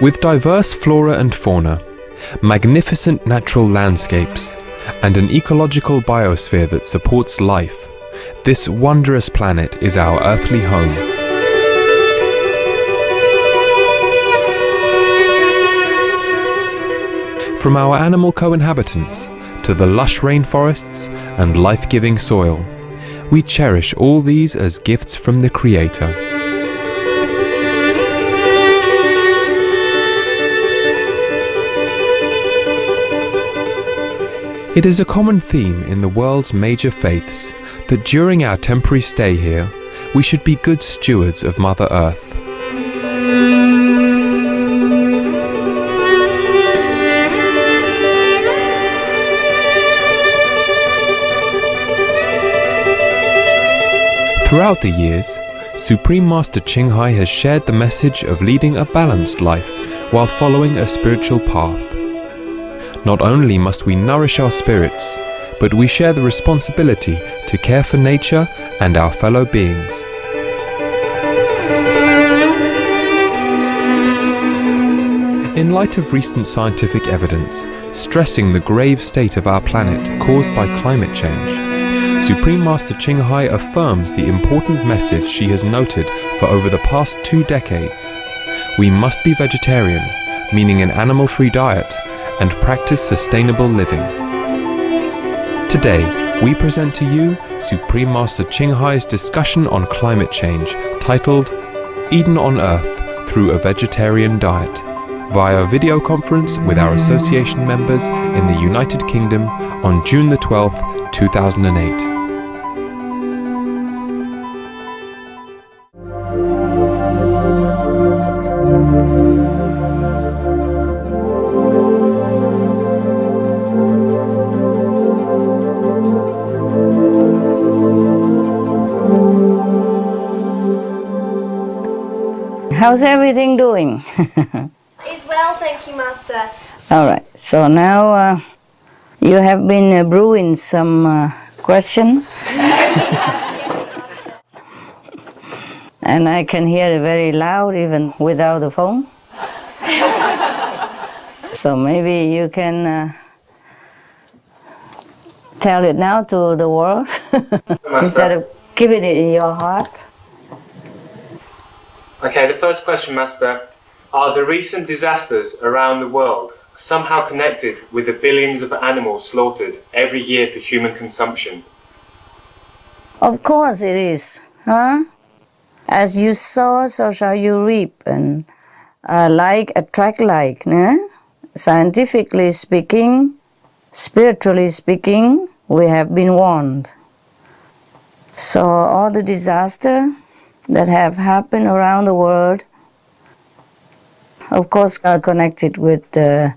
With diverse flora and fauna, magnificent natural landscapes, and an ecological biosphere that supports life, this wondrous planet is our earthly home. From our animal co-inhabitants to the lush rainforests and life-giving soil, we cherish all these as gifts from the Creator. It is a common theme in the world's major faiths that during our temporary stay here, we should be good stewards of Mother Earth. Throughout the years, Supreme Master Ching Hai has shared the message of leading a balanced life while following a spiritual path. Not only must we nourish our spirits, but we share the responsibility to care for nature and our fellow beings. In light of recent scientific evidence stressing the grave state of our planet caused by climate change, Supreme Master Ching Hai affirms the important message she has noted for over the past 2 decades. We must be vegetarian, meaning an animal-free diet, and practice sustainable living. Today, we present to you Supreme Master Ching Hai's discussion on climate change, titled Eden on Earth Through a Vegetarian Diet, via video conference with our association members in the United Kingdom on June the 12th, 2008. How's everything doing? It's well, thank you, Master. All right, so now you have been brewing some question. And I can hear it very loud even without the phone. So maybe you can tell it now to the world instead of keeping it in your heart. Okay, the first question, Master. Are the recent disasters around the world somehow connected with the billions of animals slaughtered every year for human consumption? Of course it is. Huh? As you sow, so shall you reap. And like attract like. Né? Scientifically speaking, spiritually speaking, we have been warned. So all the disaster that have happened around the world, of course, are connected with the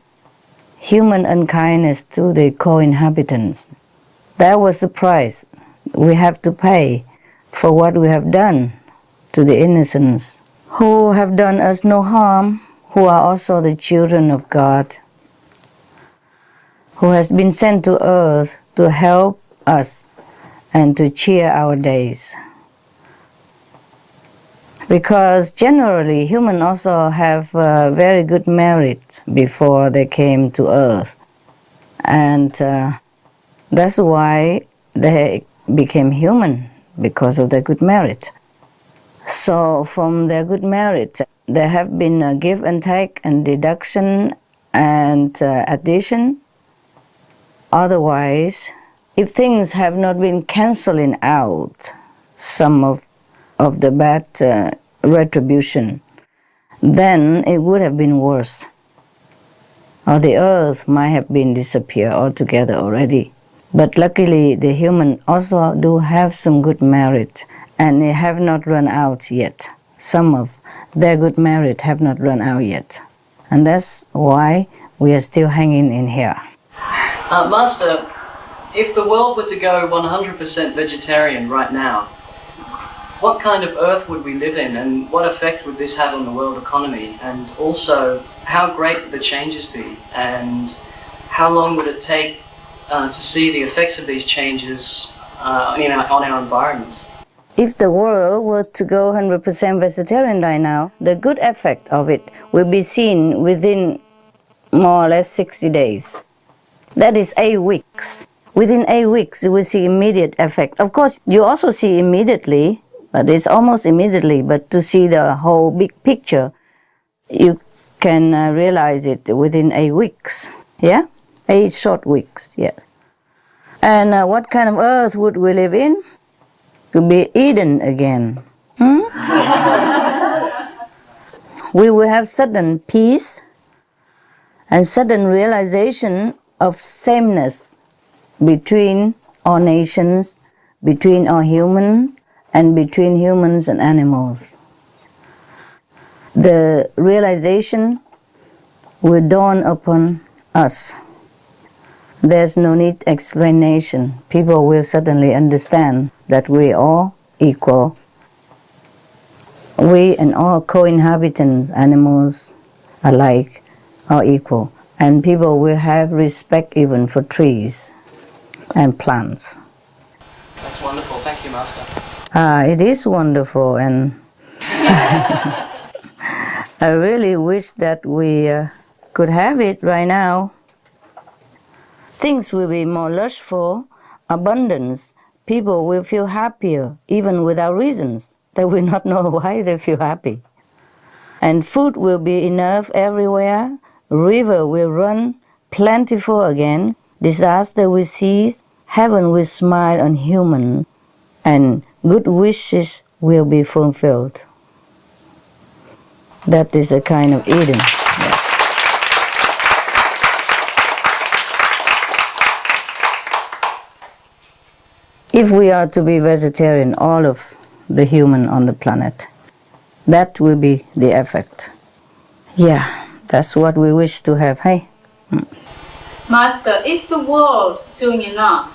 human unkindness to the co-inhabitants. That was the price we have to pay for what we have done to the innocents, who have done us no harm, who are also the children of God, who has been sent to earth to help us and to cheer our days. Because generally, humans also have very good merit before they came to earth. And that's why they became human, because of their good merit. So from their good merit, there have been a give and take and deduction and addition. Otherwise, if things have not been cancelling out some of the bad retribution, then it would have been worse. Or the earth might have been disappeared altogether already. But luckily, the human also do have some good merit, and they have not run out yet. Some of their good merit have not run out yet. And that's why we are still hanging in here. Master, if the world were to go 100% vegetarian right now, what kind of earth would we live in, and what effect would this have on the world economy? And also, how great would the changes be, and how long would it take to see the effects of these changes on our environment? If the world were to go 100% vegetarian right now, the good effect of it will be seen within more or less 60 days. That is 8 weeks. Within 8 weeks, you will see immediate effect. Of course, you also see immediately, but it's almost immediately, but to see the whole big picture, you can realize it within 8 weeks. Yeah? 8 short weeks, yes. And what kind of earth would we live in? To be Eden again. We will have sudden peace and sudden realization of sameness between all nations, between all humans, and between humans and animals. The realization will dawn upon us. There's no need explanation. People will suddenly understand that we are all equal. We and all co-inhabitants, animals alike, are equal. And people will have respect even for trees and plants. That's wonderful. Thank you, Master. It is wonderful, and I really wish that we could have it right now. Things will be more lustful, abundance. People will feel happier, even without reasons. They will not know why they feel happy. And food will be enough everywhere. River will run plentiful again. Disaster will cease. Heaven will smile on human. And good wishes will be fulfilled. That is a kind of Eden. Yes. If we are to be vegetarian, all of the human on the planet, that will be the effect. Yeah, that's what we wish to have, hey? Master, is the world doing enough?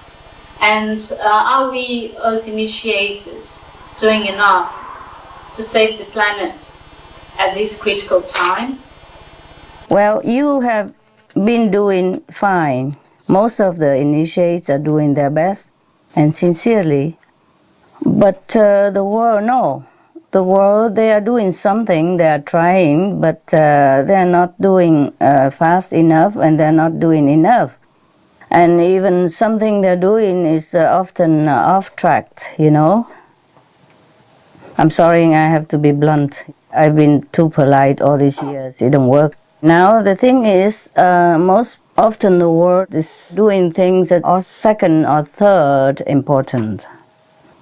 And are we as initiators doing enough to save the planet at this critical time? Well, you have been doing fine. Most of the initiates are doing their best and sincerely. But the world, no. The world, they are doing something, they are trying, but they are not doing fast enough, and they're not doing enough. And even something they're doing is often off track, you know. I'm sorry, I have to be blunt. I've been too polite all these years. It don't work. Now, the thing is, most often the world is doing things that are second or third important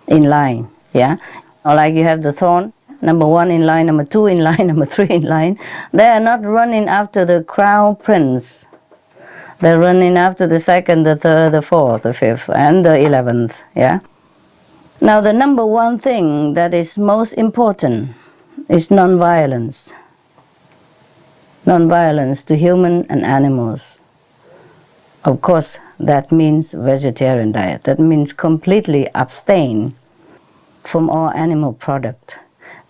in line, yeah? Or like you have the thorn, number 1 in line, number 2 in line, number 3 in line. They are not running after the crown prince. They're running after the 2nd, the 3rd, the 4th, the 5th, and the 11th, yeah? Now, the number 1 thing that is most important is non-violence. Non-violence to human and animals. Of course, that means vegetarian diet. That means completely abstain from all animal product.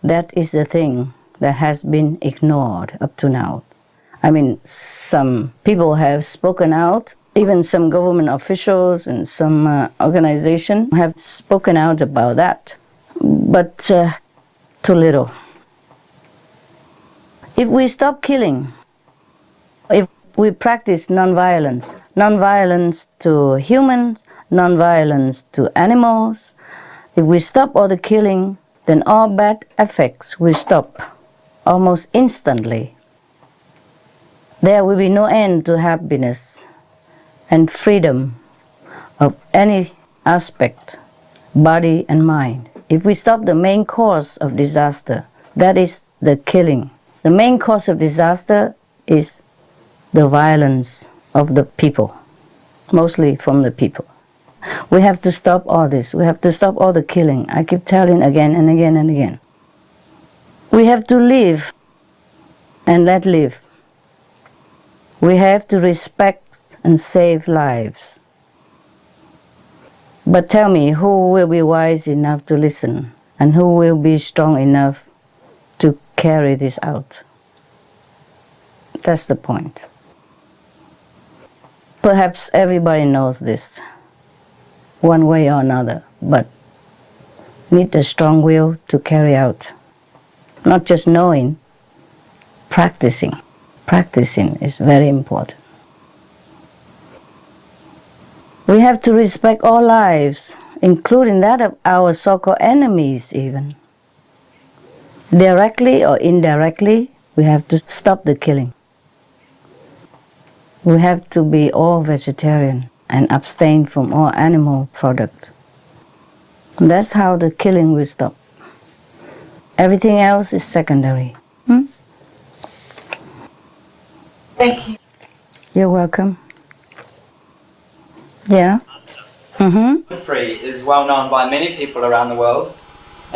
That is the thing that has been ignored up to now. I mean, some people have spoken out, even some government officials and some organizations have spoken out about that, but too little. If we stop killing, if we practice non-violence, non-violence to humans, non-violence to animals, if we stop all the killing, then all bad effects will stop almost instantly. There will be no end to happiness and freedom of any aspect, body and mind. If we stop the main cause of disaster, that is the killing. The main cause of disaster is the violence of the people, mostly from the people. We have to stop all this. We have to stop all the killing. I keep telling again and again and again. We have to live and let live. We have to respect and save lives. But tell me, who will be wise enough to listen? And who will be strong enough to carry this out? That's the point. Perhaps everybody knows this, one way or another, but need a strong will to carry out. Not just knowing, practicing. Practicing is very important. We have to respect all lives, including that of our so-called enemies even. Directly or indirectly, we have to stop the killing. We have to be all vegetarian and abstain from all animal products. That's how the killing will stop. Everything else is secondary. Thank you. You're welcome. Yeah? Free is well known by many people around the world,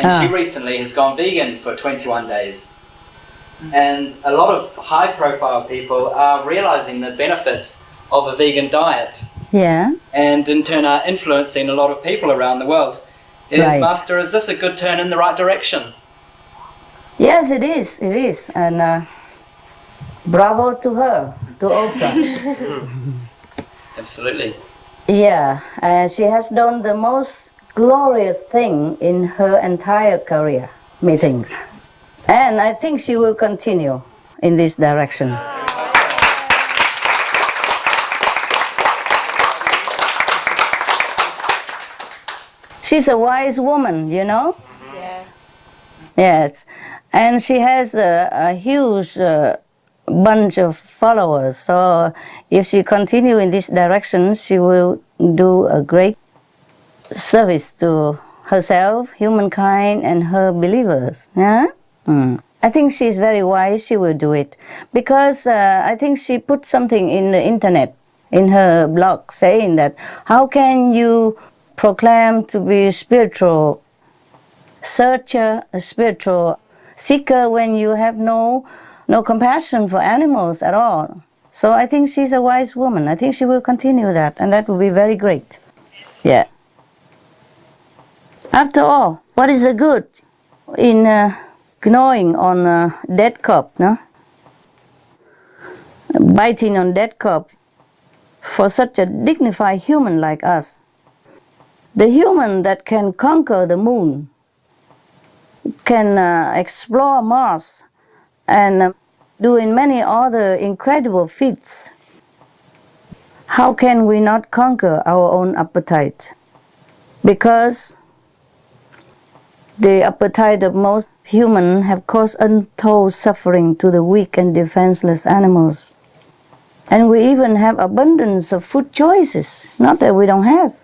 and she recently has gone vegan for 21 days. And a lot of high-profile people are realizing the benefits of a vegan diet, Yeah? and in turn are influencing a lot of people around the world. Right. Master, is this a good turn in the right direction? Yes, it is. It is. And bravo to her, to Oprah. Absolutely. Yeah, she has done the most glorious thing in her entire career, methinks. And I think she will continue in this direction. She's a wise woman, you know? Yeah. Yes, and she has a huge bunch of followers. So if she continue in this direction, she will do a great service to herself, humankind, and her believers. Yeah? I think she's very wise. She will do it because I think she put something in the internet, in her blog, saying that how can you proclaim to be a spiritual searcher, a spiritual seeker when you have no compassion for animals at all. So I think she's a wise woman. I think she will continue that, and that will be very great. Yeah. After all, what is the good in gnawing on a dead corpse, no? Biting on dead corpse for such a dignified human like us. The human that can conquer the moon, can explore Mars, and doing many other incredible feats. How can we not conquer our own appetite? Because the appetite of most humans have caused untold suffering to the weak and defenseless animals. And we even have abundance of food choices, not that we don't have.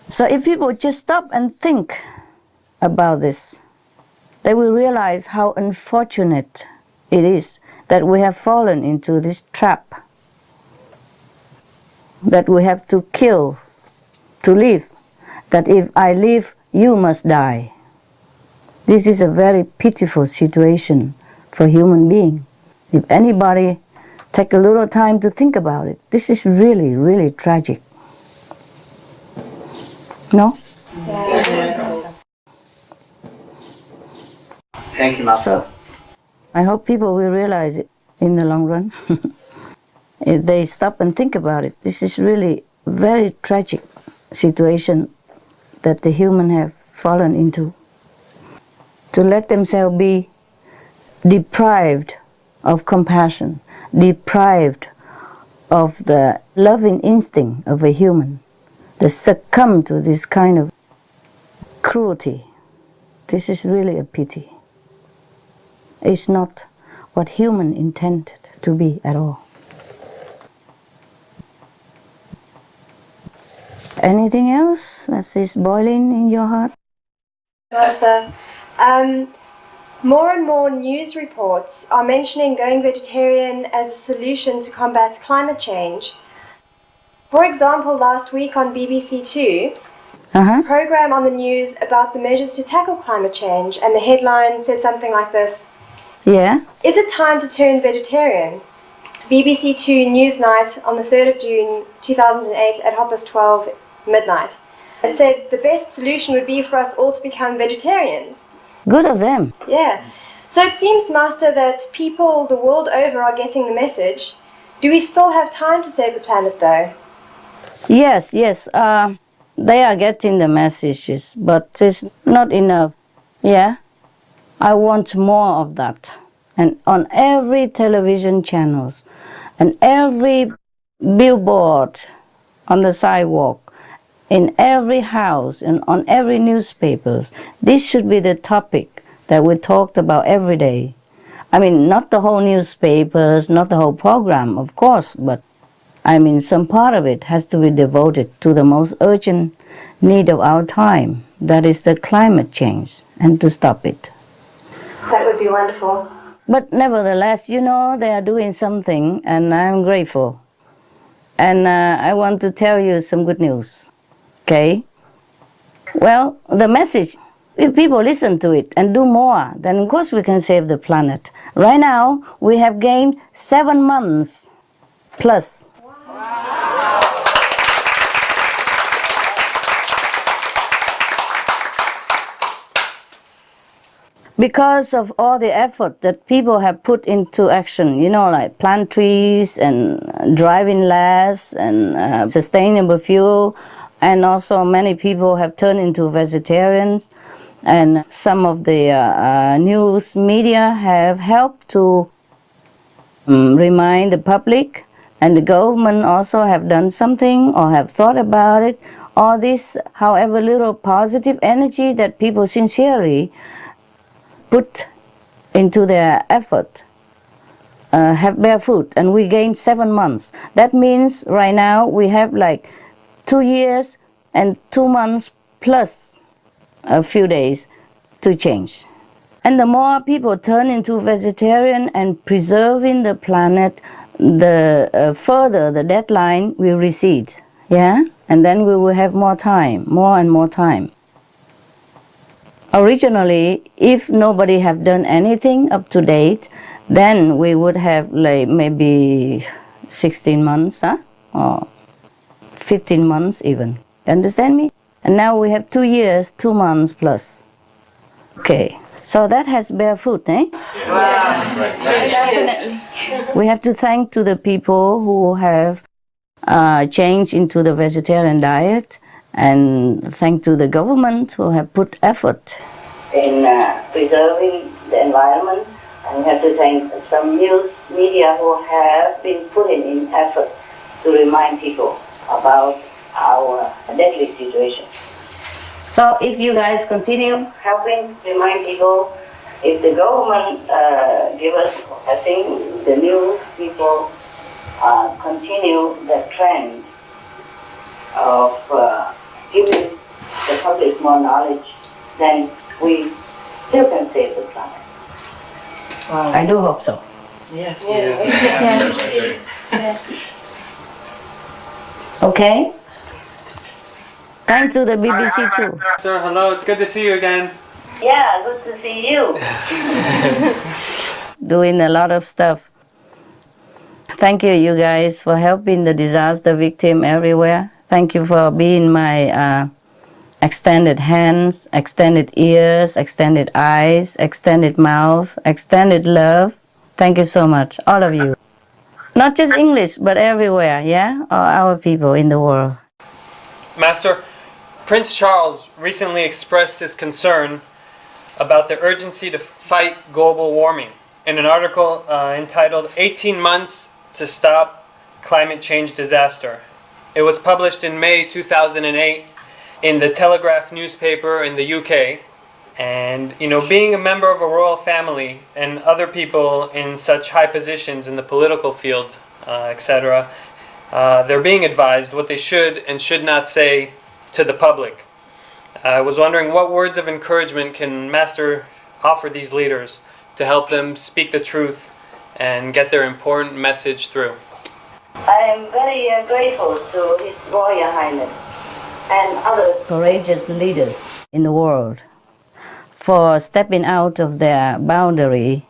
So if people just stop and think about this, they will realize how unfortunate it is that we have fallen into this trap, that we have to kill to live, that if I live, you must die. This is a very pitiful situation for human being. If anybody take a little time to think about it, this is really, really tragic. No? Thank you, Master. So, I hope people will realize it in the long run. If they stop and think about it, this is really very tragic situation that the human have fallen into. To let themselves be deprived of compassion, deprived of the loving instinct of a human, they succumb to this kind of cruelty. This is really a pity. It's not what human intended to be at all. Anything else that is boiling in your heart? Master, more and more news reports are mentioning going vegetarian as a solution to combat climate change. For example, last week on BBC Two, a program on the news about the measures to tackle climate change, and the headline said something like this: Yeah? Is it time to turn vegetarian? BBC Two Newsnight on the 3rd of June 2008 at 12:30 midnight. It said the best solution would be for us all to become vegetarians. Good of them. Yeah. So it seems, Master, that people the world over are getting the message. Do we still have time to save the planet, though? Yes. They are getting the messages, but it's not enough. Yeah, I want more of that. And on every television channels and every billboard on the sidewalk, in every house and on every newspapers, this should be the topic that we talked about every day. I mean, not the whole newspapers, not the whole program, of course, but I mean, some part of it has to be devoted to the most urgent need of our time, that is the climate change, and to stop it. That would be wonderful. But nevertheless, you know, they are doing something, and I'm grateful. And I want to tell you some good news, okay? Well, the message, if people listen to it and do more, then of course we can save the planet. Right now, we have gained 7 months plus. Because of all the effort that people have put into action, you know, like plant trees and driving less and sustainable fuel, and also many people have turned into vegetarians, and some of the news media have helped to remind the public, and the government also have done something or have thought about it. All this, however little positive energy that people sincerely put into their effort have bear fruit, and we gained 7 months. That means right now we have like 2 years and 2 months plus a few days to change. And the more people turn into vegetarian and preserving the planet, the further the deadline will recede, yeah? And then we will have more time, more and more time. Originally, if nobody have done anything up to date, then we would have like maybe 16 months, huh? Or 15 months even. Understand me? And now we have 2 years, 2 months plus. Okay, so that has bear fruit, eh? Definitely. We have to thank to the people who have changed into the vegetarian diet, and thank to the government who have put effort in preserving the environment, and we have to thank some news media who have been putting in effort to remind people about our deadly situation. So if you guys continue helping remind people, if the government give us, I think the news people continue the trend of giving the public more knowledge, then we still can save the planet. I do hope so. Yes. Okay? Thanks to the BBC too. Sir, hello, it's good to see you again. Yeah, good to see you. Doing a lot of stuff. Thank you guys, for helping the disaster victim everywhere. Thank you for being my extended hands, extended ears, extended eyes, extended mouth, extended love. Thank you so much, all of you. Not just English, but everywhere, yeah? All our people in the world. Master, Prince Charles recently expressed his concern about the urgency to fight global warming in an article entitled 18 Months to Stop Climate Change Disaster. It was published in May 2008 in the Telegraph newspaper in the UK. And, you know, being a member of a royal family and other people in such high positions in the political field, etc., they're being advised what they should and should not say to the public. I was wondering what words of encouragement can Master offer these leaders to help them speak the truth and get their important message through. I am very grateful to His Royal Highness and other courageous leaders in the world for stepping out of their boundary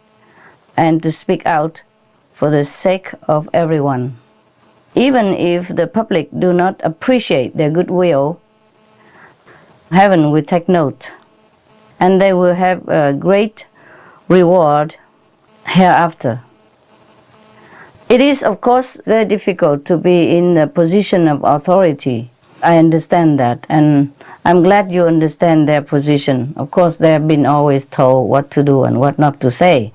and to speak out for the sake of everyone. Even if the public do not appreciate their goodwill, heaven will take note, and they will have a great reward hereafter. It is, of course, very difficult to be in the position of authority. I understand that, and I'm glad you understand their position. Of course, they have been always told what to do and what not to say.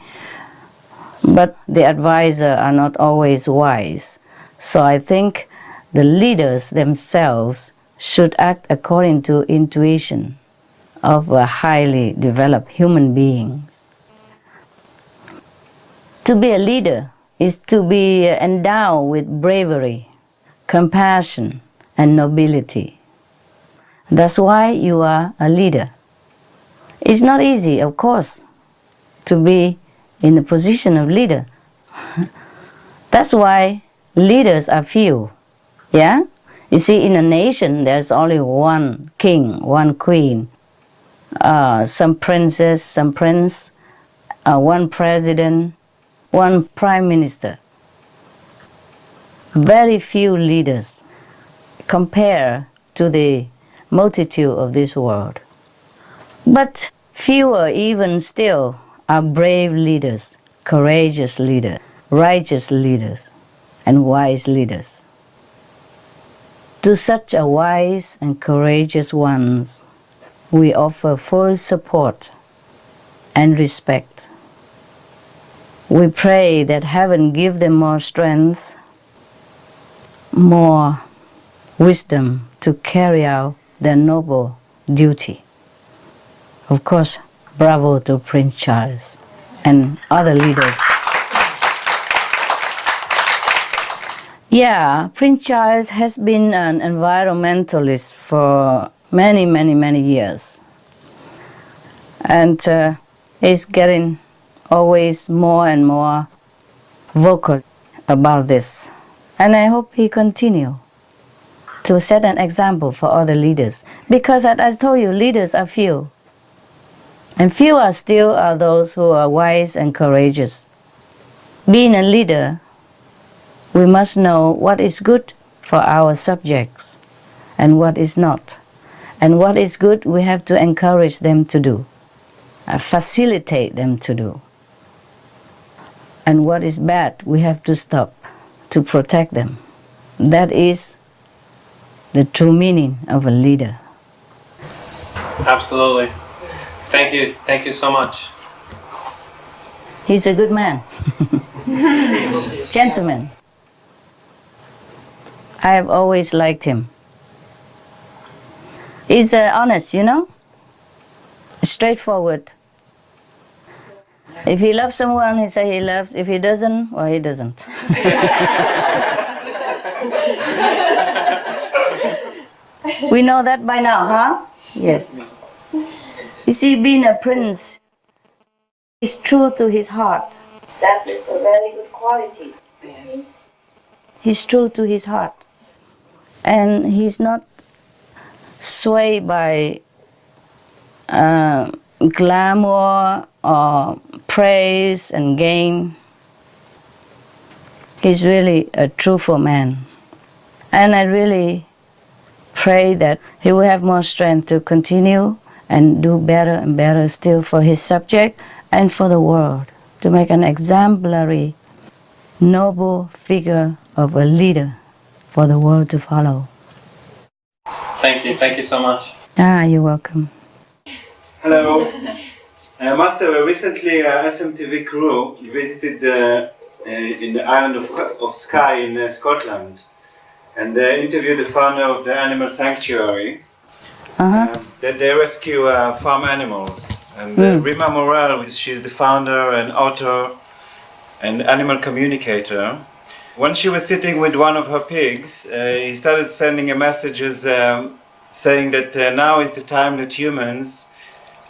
But the advisors are not always wise. So I think the leaders themselves should act according to intuition of a highly developed human beings. To be a leader is to be endowed with bravery, compassion, and nobility. That's why you are a leader. It's not easy, of course, to be in the position of leader. That's why leaders are few. Yeah? You see, in a nation, there's only one king, one queen, some princess, some prince, one president, one prime minister. Very few leaders compare to the multitude of this world. But fewer even still are brave leaders, courageous leaders, righteous leaders, and wise leaders. To such a wise and courageous ones, we offer full support and respect. We pray that heaven give them more strength, more wisdom to carry out their noble duty. Of course, bravo to Prince Charles and other leaders. Yeah, Prince Charles has been an environmentalist for many years. And he's getting always more and more vocal about this. And I hope he continue to set an example for other leaders. Because as I told you, leaders are few. And few are still are those who are wise and courageous. Being a leader, we must know what is good for our subjects and what is not. And what is good, we have to encourage them to do, facilitate them to do. And what is bad, we have to stop to protect them. That is the true meaning of a leader. Absolutely. Thank you so much. He's a good man. Gentleman. I have always liked him. He's honest, you know? Straightforward. If he loves someone, he says he loves. If he doesn't, well, he doesn't. We know that by now, huh? Yes. You see, being a prince is true to his heart. That is a very good quality. Yes. He's true to his heart. And he's not swayed by glamour or praise and gain. He's really a truthful man. And I really pray that he will have more strength to continue and do better and better still for his subject and for the world, to make an exemplary, noble figure of a leader for the world to follow. Thank you so much. You're welcome. Hello. Master, recently SMTV crew visited in the island of Skye in Scotland, and they interviewed the founder of the animal sanctuary. That they rescue farm animals. And Rima Morel, she's the founder and author and animal communicator. When she was sitting with one of her pigs, he started sending messages saying that now is the time that humans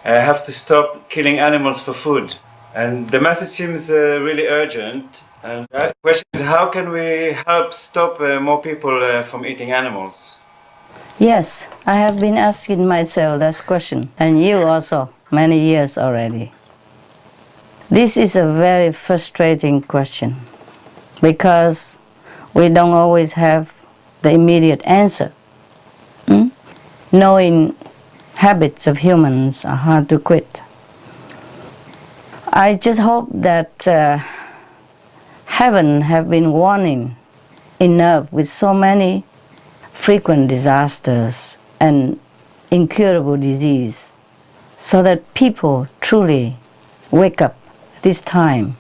have to stop killing animals for food. And the message seems really urgent. And the question is, how can we help stop more people from eating animals? Yes, I have been asking myself that question, and you also, many years already. This is a very frustrating question, because we don't always have the immediate answer. Knowing habits of humans are hard to quit. I just hope that heaven have been warning enough with so many frequent disasters and incurable disease, so that people truly wake up this time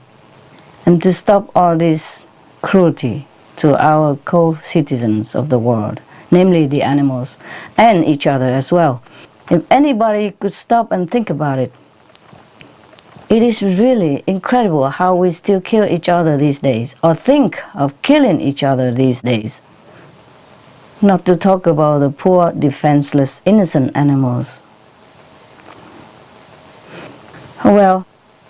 and to stop all this cruelty to our co-citizens of the world, namely the animals and each other as well. If anybody could stop and think about it, it is really incredible how we still kill each other these days, or think of killing each other these days. Not to talk about the poor, defenseless, innocent animals. Well,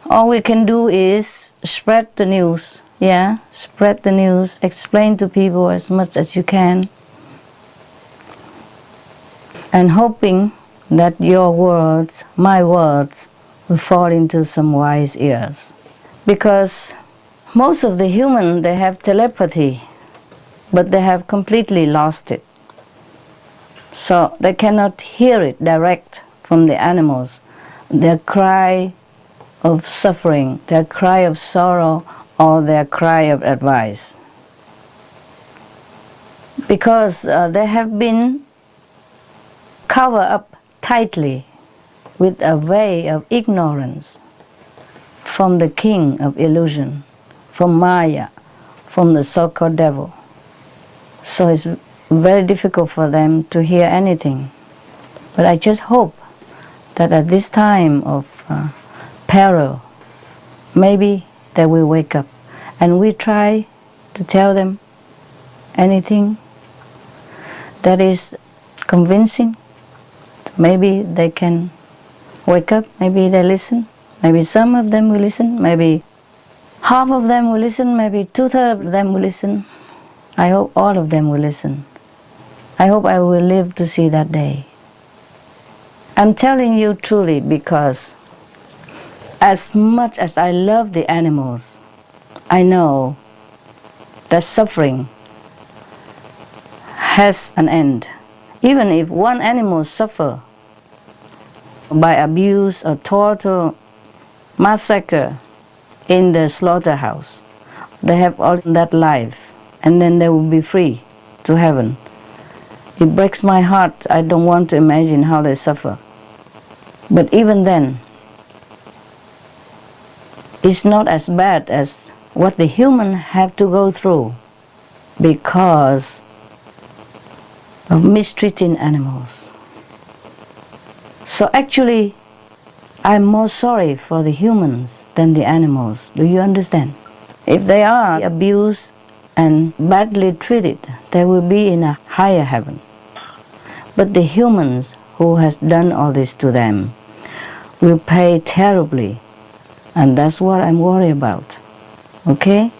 all we can do is spread the news. Yeah, spread the news, explain to people as much as you can, and hoping that your words, my words, will fall into some wise ears. Because most of the humans, they have telepathy, but they have completely lost it. So they cannot hear it direct from the animals. Their cry of suffering, their cry of sorrow, or their cry of advice. Because they have been covered up tightly with a veil of ignorance from the king of illusion, from Maya, from the so-called devil. So it's very difficult for them to hear anything. But I just hope that at this time of peril, maybe they will wake up, and we try to tell them anything that is convincing. Maybe they can wake up, maybe they listen, maybe some of them will listen, maybe half of them will listen, maybe 2/3 of them will listen. I hope all of them will listen. I hope I will live to see that day. I'm telling you truly, because as much as I love the animals, I know that suffering has an end. Even if one animal suffers by abuse or torture, massacre in the slaughterhouse, they have all that life, and then they will be free to heaven. It breaks my heart. I don't want to imagine how they suffer. But even then, it's not as bad as what the humans have to go through because of mistreating animals. So actually, I'm more sorry for the humans than the animals. Do you understand? If they are abused and badly treated, they will be in a higher heaven. But the humans who has done all this to them will pay terribly, and that's what I'm worried about. Okay?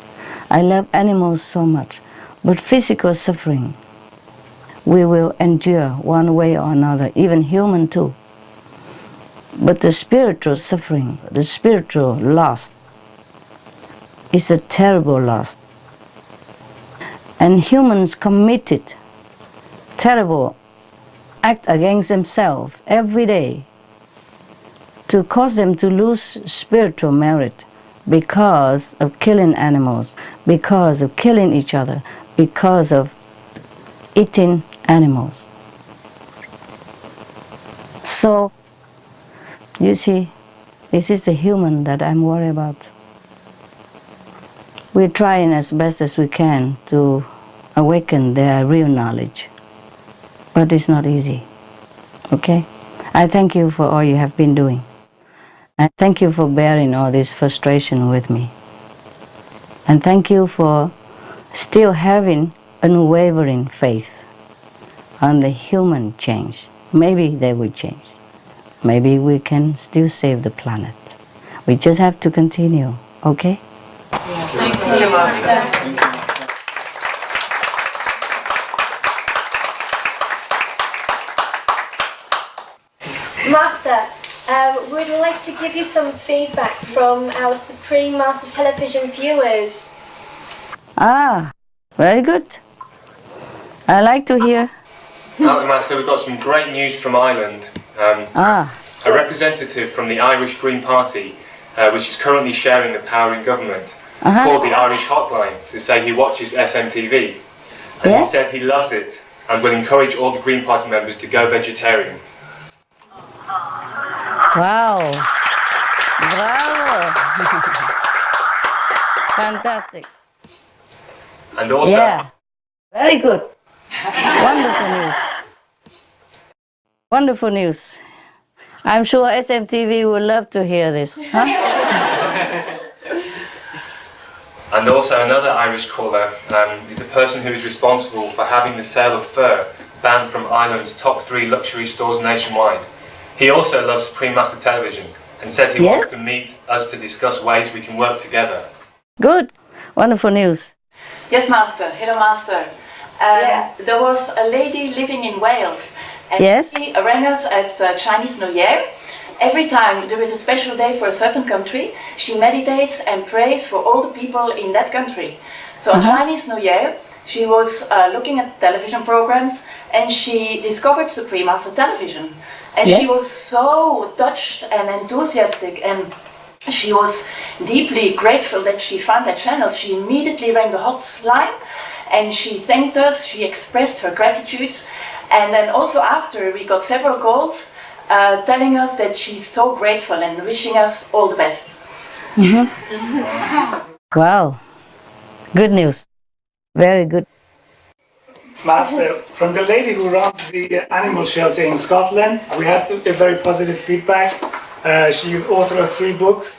I love animals so much, but physical suffering we will endure one way or another, even human too. But the spiritual suffering, the spiritual loss, is a terrible loss. And humans committed terrible act against themselves every day to cause them to lose spiritual merit because of killing animals, because of killing each other, because of eating animals. So, you see, this is the human that I'm worried about. We're trying as best as we can to awaken their real knowledge, but it's not easy. Okay? I thank you for all you have been doing. And thank you for bearing all this frustration with me. And thank you for still having unwavering faith on the human change. Maybe they will change. Maybe we can still save the planet. We just have to continue, okay? Thank you, Master. Master, we'd like to give you some feedback from our Supreme Master television viewers. Ah, very good. I like to hear. Master, we've got some great news from Ireland. A representative from the Irish Green Party, which is currently sharing the power in government, called the Irish hotline to say he watches SMTV. And he said he loves it and will encourage all the Green Party members to go vegetarian. Wow. Bravo. Fantastic. And also, Yeah. Very good. Wonderful news. Wonderful news. I'm sure SMTV would love to hear this. Huh? and also another Irish caller is the person who is responsible for having the sale of fur banned from Ireland's top 3 luxury stores nationwide. He also loves Supreme Master Television and said he wants to meet us to discuss ways we can work together. Good. Wonderful news. Yes, Master. Hello, Master. There was a lady living in Wales, and she rang us at Chinese New Year. Every time there is a special day for a certain country, she meditates and prays for all the people in that country. So on Chinese New Year, she was looking at television programs, and she discovered Supreme Master Television. And she was so touched and enthusiastic, and she was deeply grateful that she found that channel. She immediately rang the hotline and she thanked us, she expressed her gratitude, and then also after we got several calls telling us that she's so grateful and wishing us all the best. Wow. Good news. Very good. Master, from the lady who runs the animal shelter in Scotland, we had a very positive feedback. She is author of 3 books.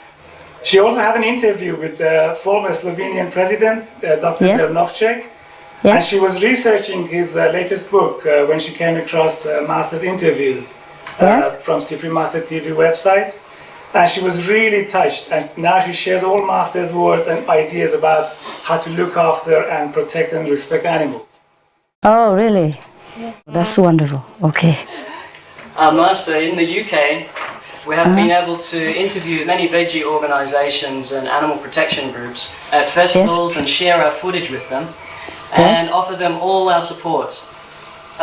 She also had an interview with the former Slovenian president, Dr. Drnovšek, and she was researching his latest book when she came across Master's interviews from Supreme Master TV website. And she was really touched, and now she shares all Master's words and ideas about how to look after and protect and respect animals. Oh, really? That's wonderful. Okay. Master, in the UK, we have been able to interview many veggie organisations and animal protection groups at festivals and share our footage with them and offer them all our support.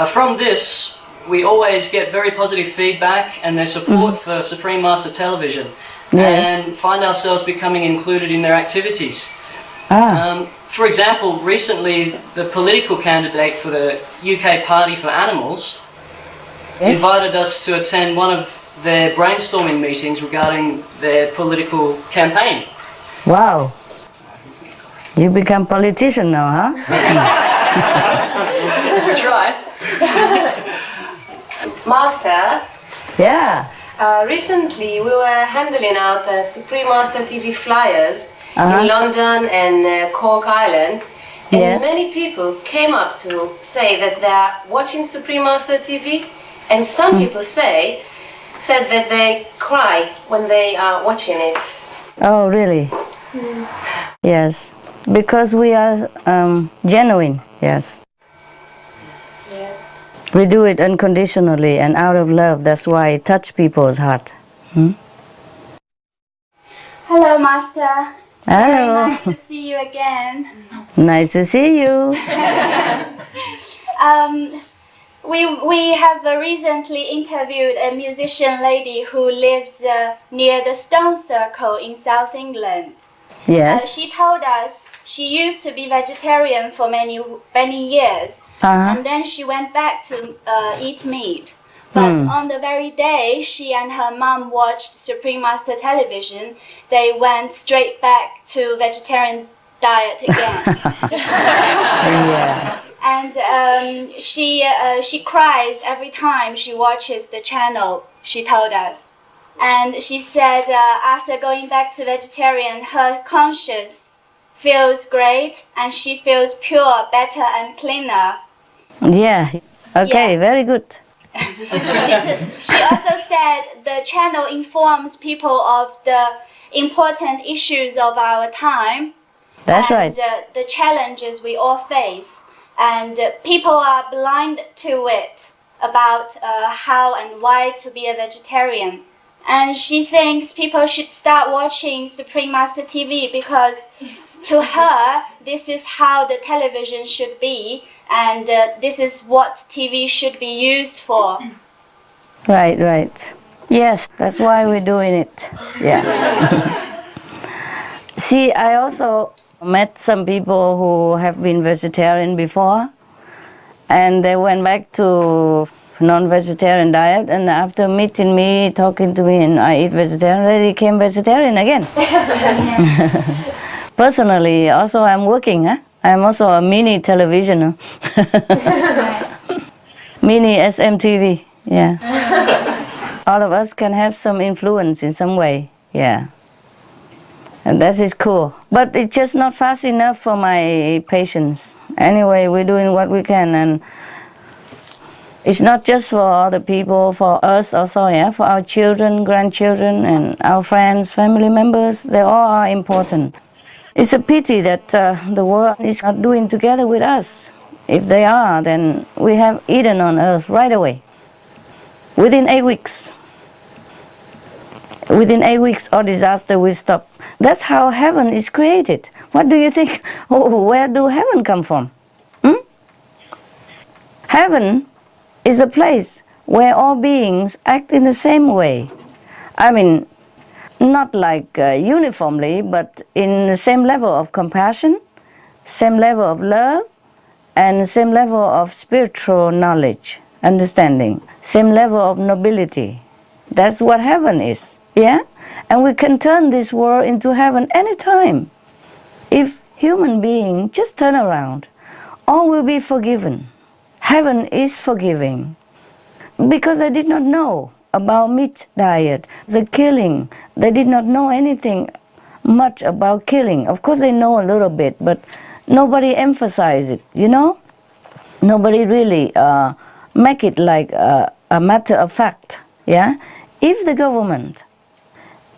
From this, we always get very positive feedback and their support for Supreme Master Television and find ourselves becoming included in their activities. For example, recently the political candidate for the UK Party for Animals invited us to attend one of their brainstorming meetings regarding their political campaign. Wow. You become politician now, huh? We try. Master? Yeah. Recently we were handing out Supreme Master TV flyers in London and Cork Island, and many people came up to say that they are watching Supreme Master TV, and some people said that they cry when they are watching it. Oh, really? Yes. Because we are genuine, yes. We do it unconditionally and out of love. That's why it touches people's heart. Hello, Master. It's Hello. very nice to see you again. Nice to see you. We have recently interviewed a musician lady who lives near the Stone Circle in South England. Yes. She told us she used to be vegetarian for many years, and then she went back to eat meat. But on the very day she and her mom watched Supreme Master Television, they went straight back to vegetarian diet again. Yeah. And she cries every time she watches the channel, she told us. And she said after going back to vegetarian, her conscience feels great and she feels pure, better and cleaner. Yeah. Okay, very good. She also said the channel informs people of the important issues of our time. That's and, right. The challenges we all face. And people are blind to it about how and why to be a vegetarian. And she thinks people should start watching Supreme Master TV because to her, this is how the television should be and this is what TV should be used for. Right, right. Yes, that's why we're doing it. Yeah. See, I also met some people who have been vegetarian before and they went back to non-vegetarian diet, and after meeting me, talking to me, and I eat vegetarian, they became vegetarian again. Personally, also I'm working. I'm also a mini television. Mini SMTV, yeah. All of us can have some influence in some way, yeah. And that is cool. But it's just not fast enough for my patients. Anyway, we're doing what we can, and it's not just for other people, for us also, yeah, for our children, grandchildren, and our friends, family members. They all are important. It's a pity that the world is not doing together with us. If they are, then we have Eden on earth right away, within 8 weeks. Within 8 weeks, all disaster will stop. That's how heaven is created. What do you think? Oh, where do heaven come from? Heaven is a place where all beings act in the same way. I mean, not like uniformly, but in the same level of compassion, same level of love, and same level of spiritual knowledge, understanding, same level of nobility. That's what heaven is, yeah? And we can turn this world into heaven anytime. If human beings just turn around, all will be forgiven. Heaven is forgiving. Because they did not know about meat diet, the killing. They did not know anything much about killing. Of course they know a little bit, but nobody emphasized it, you know? Nobody really make it like a matter of fact, yeah? If the government,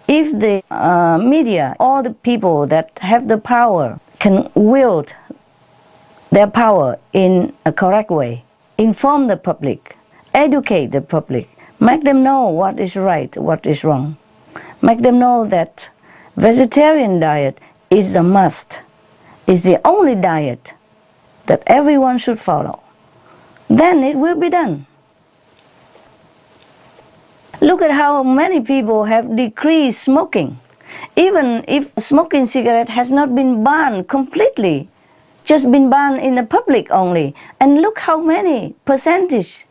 if the media, all the people that have the power can wield their power in a correct way, inform the public, educate the public, make them know what is right, what is wrong, make them know that vegetarian diet is a must, is the only diet that everyone should follow, then it will be done. Look at how many people have decreased smoking. Even if smoking cigarette has not been banned completely, just been banned in the public only. And look how many percentage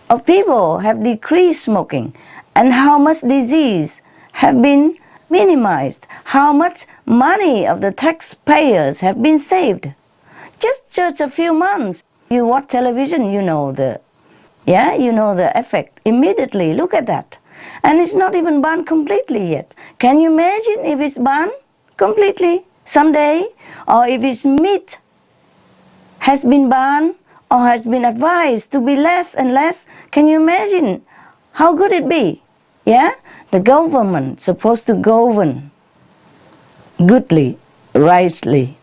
of people have decreased smoking, and how much disease have been minimized, how much money of the taxpayers have been saved. Just a few months. You watch television, you know the effect immediately. Look at that. And it's not even banned completely yet. Can you imagine if it's banned completely someday? Or if its meat has been banned or has been advised to be less and less? Can you imagine how good it be? Yeah? The government supposed to govern goodly, rightly.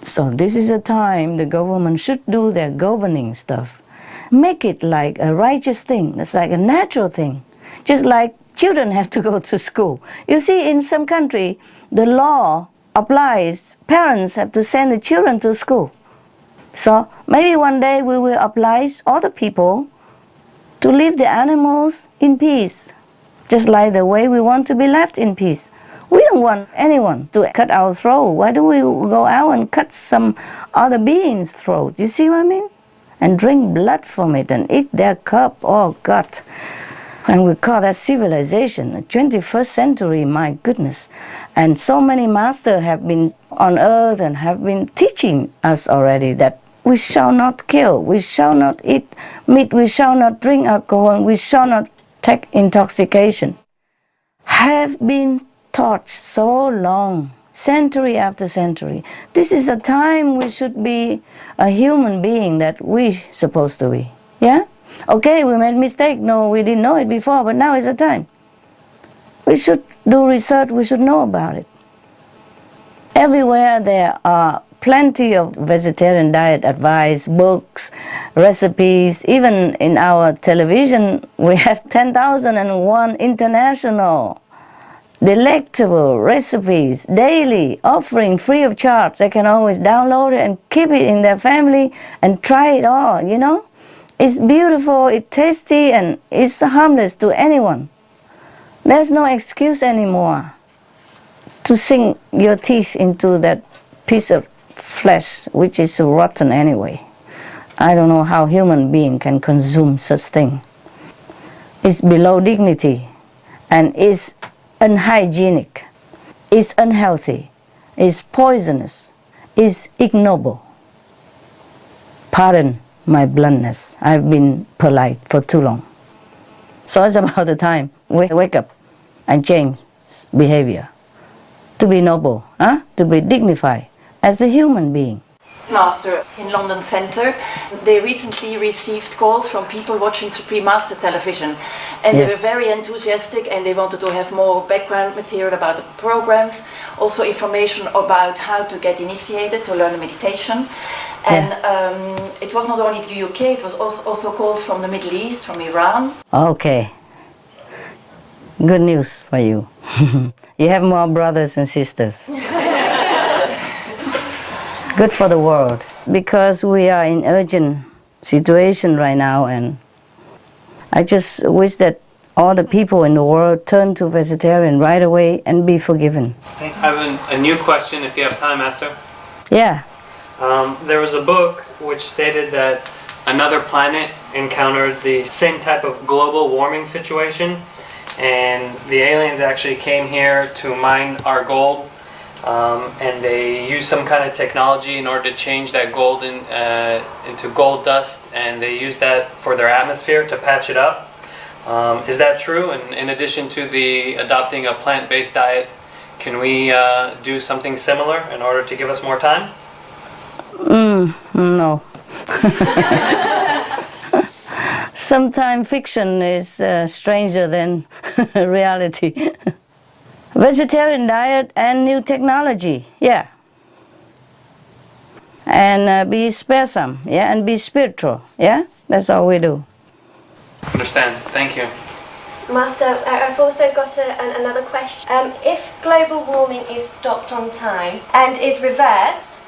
So this is a time the government should do their governing stuff. Make it like a righteous thing. It's like a natural thing. Just like children have to go to school. You see, in some country, the law applies. Parents have to send the children to school. So maybe one day we will oblige other people to leave the animals in peace, just like the way we want to be left in peace. We don't want anyone to cut our throat. Why do we go out and cut some other being's throat? You see what I mean? And drink blood from it and eat their cup. Oh, God. And we call that civilization, the 21st century, my goodness. And so many masters have been on earth and have been teaching us already that we shall not kill, we shall not eat meat, we shall not drink alcohol, and we shall not take intoxication. Have been taught so long, century after century. This is a time we should be a human being that we supposed to be. Yeah? Okay, we made mistake. No, we didn't know it before, but now is the time. We should do research, we should know about it. Everywhere there are plenty of vegetarian diet advice, books, recipes. Even in our television, we have 10,001 international delectable recipes daily, offering free of charge. They can always download it and keep it in their family and try it all, you know. It's beautiful, it's tasty, and it's harmless to anyone. There's no excuse anymore to sink your teeth into that piece of flesh, which is rotten anyway. I don't know how human being can consume such thing. It's below dignity and it's unhygienic, it's unhealthy, it's poisonous, it's ignoble. Pardon my bluntness. I've been polite for too long. So it's about the time we wake up and change behavior. To be noble, to be dignified as a human being. Master in London Centre, they recently received calls from people watching Supreme Master television, and they were very enthusiastic and they wanted to have more background material about the programs, also information about how to get initiated to learn meditation. And it was not only the UK, it was also calls from the Middle East, from Iran. Okay, good news for you. You have more brothers and sisters. Good for the world, because we are in urgent situation right now, and I just wish that all the people in the world turn to vegetarian right away and be forgiven. I have a new question, if you have time, Master. Yeah. There was a book which stated that another planet encountered the same type of global warming situation, and the aliens actually came here to mine our gold. And they use some kind of technology in order to change that gold into gold dust, and they use that for their atmosphere to patch it up. Is that true? And in addition to the adopting a plant-based diet, can we do something similar in order to give us more time? No. Sometimes fiction is stranger than reality. Vegetarian diet and new technology, yeah. And be sparesome, yeah, and be spiritual, yeah. That's all we do. Understand. Thank you. Master, I've also got another question. If global warming is stopped on time and is reversed,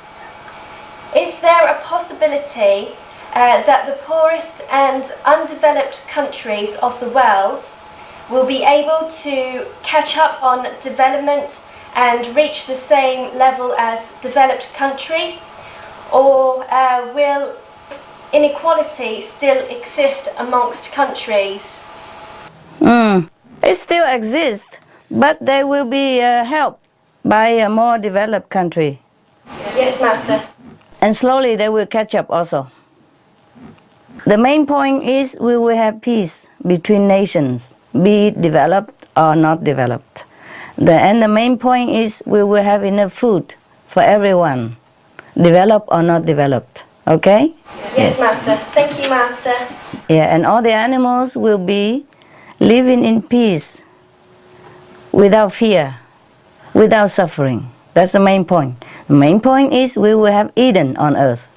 is there a possibility that the poorest and undeveloped countries of the world will be able to catch up on development and reach the same level as developed countries? Or will inequality still exist amongst countries? It still exists, but they will be helped by a more developed country. Yes, Master. And slowly they will catch up also. The main point is we will have peace between nations, be it developed or not developed. And the main point is we will have enough food for everyone, developed or not developed. Okay? Yes, Master. Thank you, Master. Yeah, and all the animals will be living in peace, without fear, without suffering. That's the main point. The main point is we will have Eden on earth.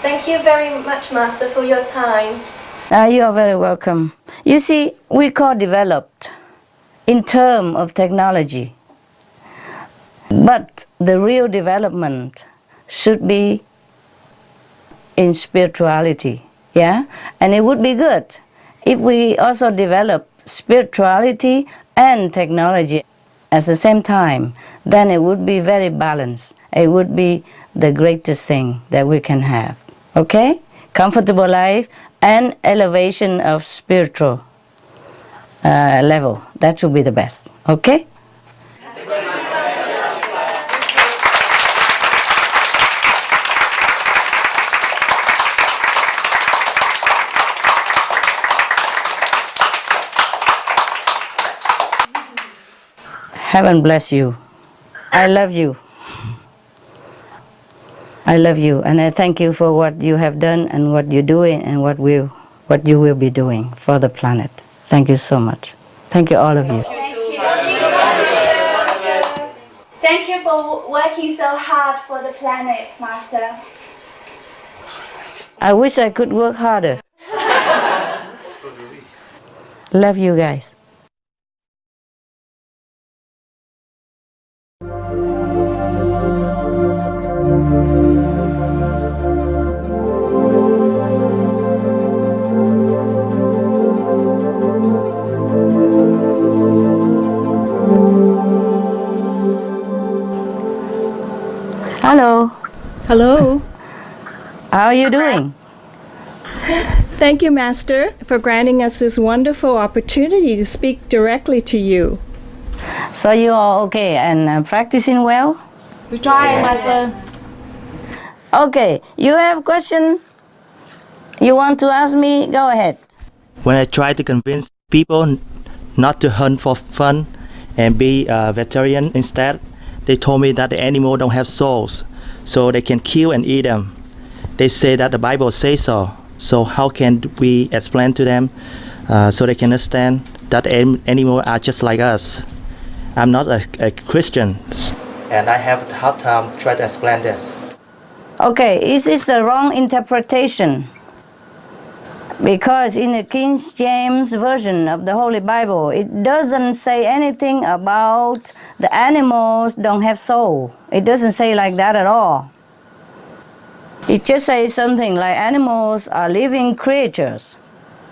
Thank you very much, Master, for your time. You are very welcome. You see, we call developed in terms of technology, but the real development should be in spirituality, yeah? And it would be good if we also develop spirituality and technology at the same time. Then it would be very balanced. It would be the greatest thing that we can have, okay? Comfortable life and elevation of spiritual level. That should be the best, okay? Heaven bless you. I love you. I love you, and I thank you for what you have done and what you're doing and what you will be doing for the planet. Thank you so much. Thank you, all of you. Thank you for working so hard for the planet, Master. I wish I could work harder. Love you guys. Hello. Hello. How are you doing? Thank you, Master, for granting us this wonderful opportunity to speak directly to you. So you are okay and practicing well? We try, Master. Okay, you have a question you want to ask me? Go ahead. When I try to convince people not to hunt for fun and be a vegetarian instead, they told me that the animals don't have souls, so they can kill and eat them. They say that the Bible says so. So how can we explain to them so they can understand that animals are just like us? I'm not a Christian, and I have a hard time trying to explain this. Okay, this is the wrong interpretation. Because in the King James Version of the Holy Bible, it doesn't say anything about the animals don't have soul. It doesn't say like that at all. It just says something like animals are living creatures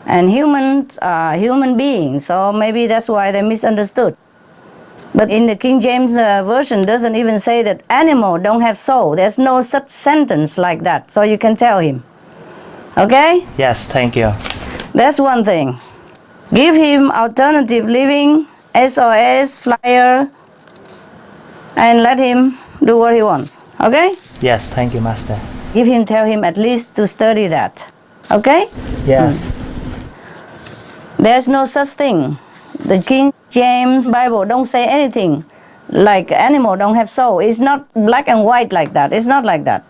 and humans are human beings. So maybe that's why they misunderstood. But in the King James Version, doesn't even say that animals don't have soul. There's no such sentence like that. So you can tell him. Okay? Yes, thank you. That's one thing. Give him alternative living, SOS, flyer, and let him do what he wants. Okay? Yes, thank you, Master. Tell him at least to study that. Okay? Yes. There's no such thing. The King James Bible don't say anything like animal don't have soul. It's not black and white like that. It's not like that.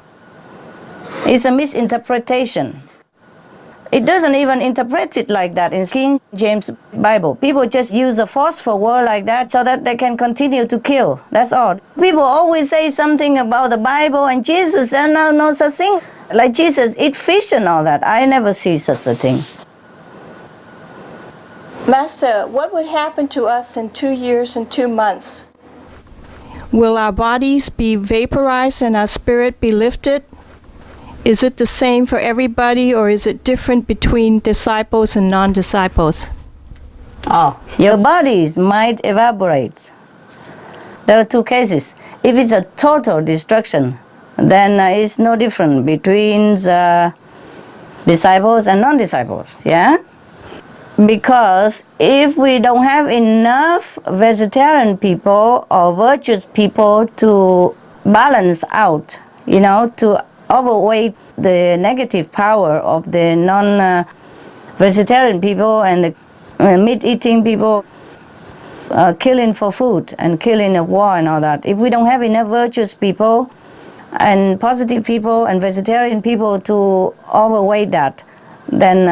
It's a misinterpretation. It doesn't even interpret it like that in King James Bible. People just use a forceful word like that so that they can continue to kill. That's all. People always say something about the Bible and Jesus, and no such thing. Like Jesus eat fish and all that. I never see such a thing. Master, what would happen to us in 2 years and 2 months? Will our bodies be vaporized and our spirit be lifted? Is it the same for everybody, or is it different between disciples and non-disciples? Oh, your bodies might evaporate. There are two cases. If it's a total destruction, then it's no different between the disciples and non-disciples, yeah? Because if we don't have enough vegetarian people or virtuous people to balance out, to overweight the negative power of the non-vegetarian people and the meat-eating people, killing for food and killing of war and all that. If we don't have enough virtuous people and positive people and vegetarian people to overweight that, then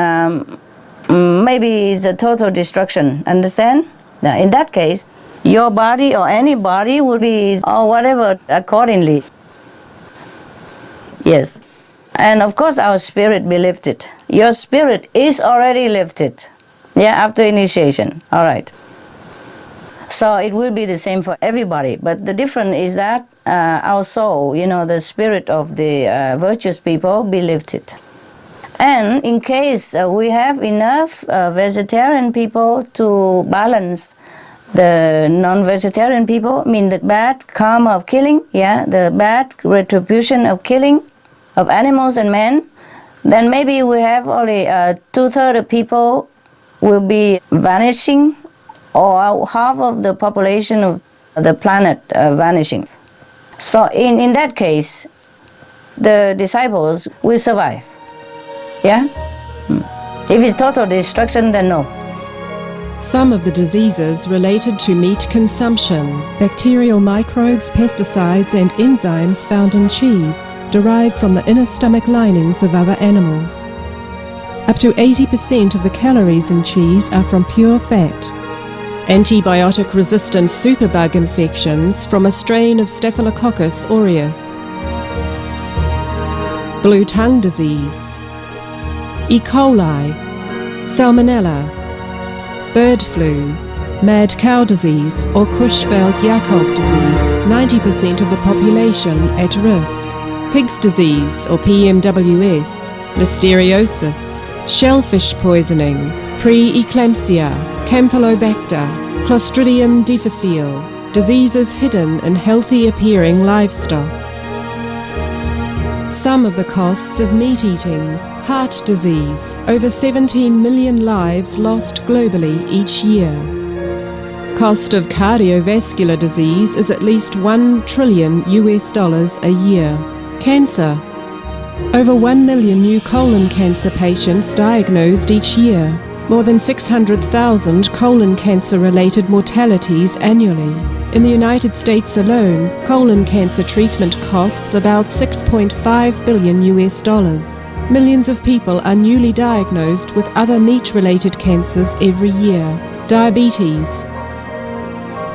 maybe it's a total destruction. Understand? Now, in that case, your body or any body will be or whatever accordingly. Yes. And of course our spirit be lifted. Your spirit is already lifted. Yeah, after initiation. All right. So it will be the same for everybody. But the difference is that our soul, the spirit of the virtuous people be lifted. And in case we have enough vegetarian people to balance the non-vegetarian people, the bad karma of killing, the bad retribution of killing of animals and men, then maybe we have only 2/3 of people will be vanishing, or half of the population of the planet vanishing. So in that case, the disciples will survive. Yeah? If it's total destruction, then no. Some of the diseases related to meat consumption, bacterial microbes, pesticides and enzymes found in cheese derived from the inner stomach linings of other animals. Up to 80% of the calories in cheese are from pure fat. Antibiotic-resistant superbug infections from a strain of Staphylococcus aureus. Blue tongue disease. E. coli, Salmonella, bird flu, mad cow disease or Creutzfeldt-Jakob disease, 90% of the population at risk. Pig's disease or PMWS, listeriosis, shellfish poisoning, preeclampsia, Campylobacter, Clostridium difficile, diseases hidden in healthy appearing livestock. Some of the costs of meat eating. Heart disease. Over 17 million lives lost globally each year. Cost of cardiovascular disease is at least $1 trillion a year. Cancer. Over 1 million new colon cancer patients diagnosed each year. More than 600,000 colon cancer-related mortalities annually. In the United States alone, colon cancer treatment costs about $6.5 billion. Millions of are newly diagnosed with other meat-related cancers every year. Diabetes.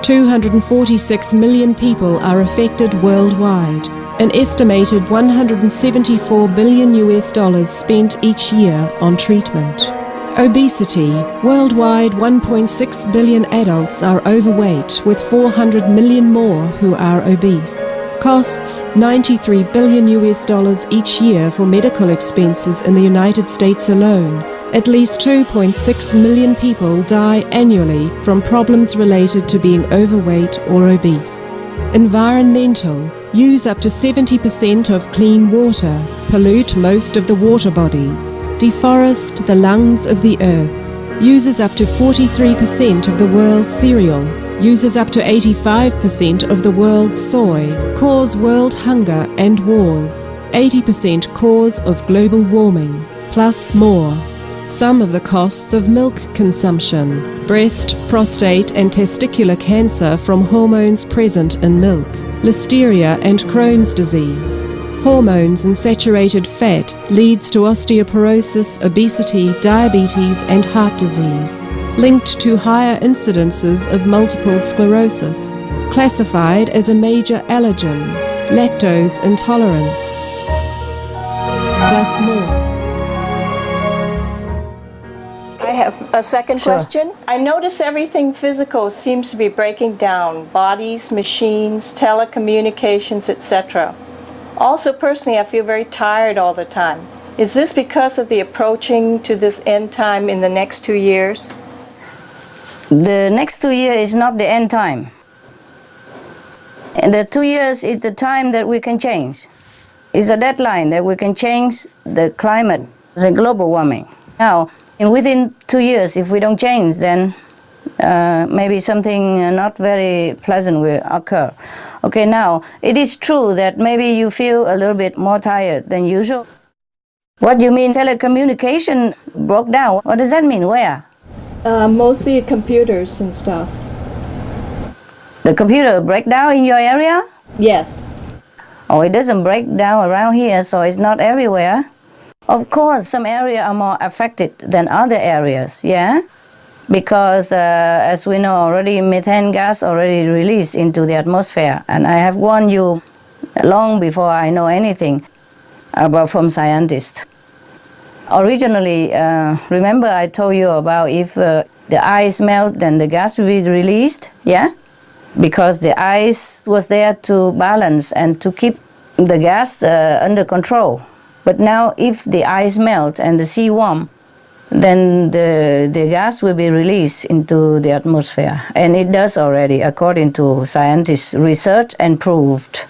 246 million people are affected worldwide. An estimated $174 billion spent each year on treatment. Obesity. Worldwide, 1.6 billion adults are overweight, with 400 million more who are obese. Costs $93 billion each year for medical expenses in the United States alone. At least 2.6 million people die annually from problems related to being overweight or obese. Environmental. Use up to 70% of clean water. Pollute most of the water bodies. Deforest the lungs of the earth. Uses up to 43% of the world's cereal. Uses up to 85% of the world's soy. Cause world hunger and wars. 80% cause of global warming. Plus more. Some of the costs of milk consumption. Breast, prostate and testicular cancer from hormones present in milk. Listeria and Crohn's disease. Hormones and saturated fat leads to osteoporosis, obesity, diabetes and heart disease. Linked to higher incidences of multiple sclerosis. Classified as a major allergen. Lactose intolerance. Plus more. I have a second question. I notice everything physical seems to be breaking down. Bodies, machines, telecommunications, etc. Also, personally, I feel very tired all the time. Is this because of the approaching to this end time in the next 2 years? The next 2 years is not the end time. And the 2 years is the time that we can change. It's a deadline that we can change the climate, the global warming. Now, within 2 years, if we don't change, then maybe something not very pleasant will occur. Okay, now, it is true that maybe you feel a little bit more tired than usual. What do you mean telecommunication broke down? What does that mean? Where? Mostly computers and stuff. The computer break down in your area? Yes. Oh, it doesn't break down around here, so it's not everywhere. Of course, some areas are more affected than other areas, yeah? Because as we know already, methane gas already released into the atmosphere. And I have warned you long before I know anything about from scientists. Originally, remember I told you about if the ice melt, then the gas will be released, yeah? Because the ice was there to balance and to keep the gas under control. But now if the ice melts and the sea warm, then the gas will be released into the atmosphere. And it does already, according to scientists' research and proved.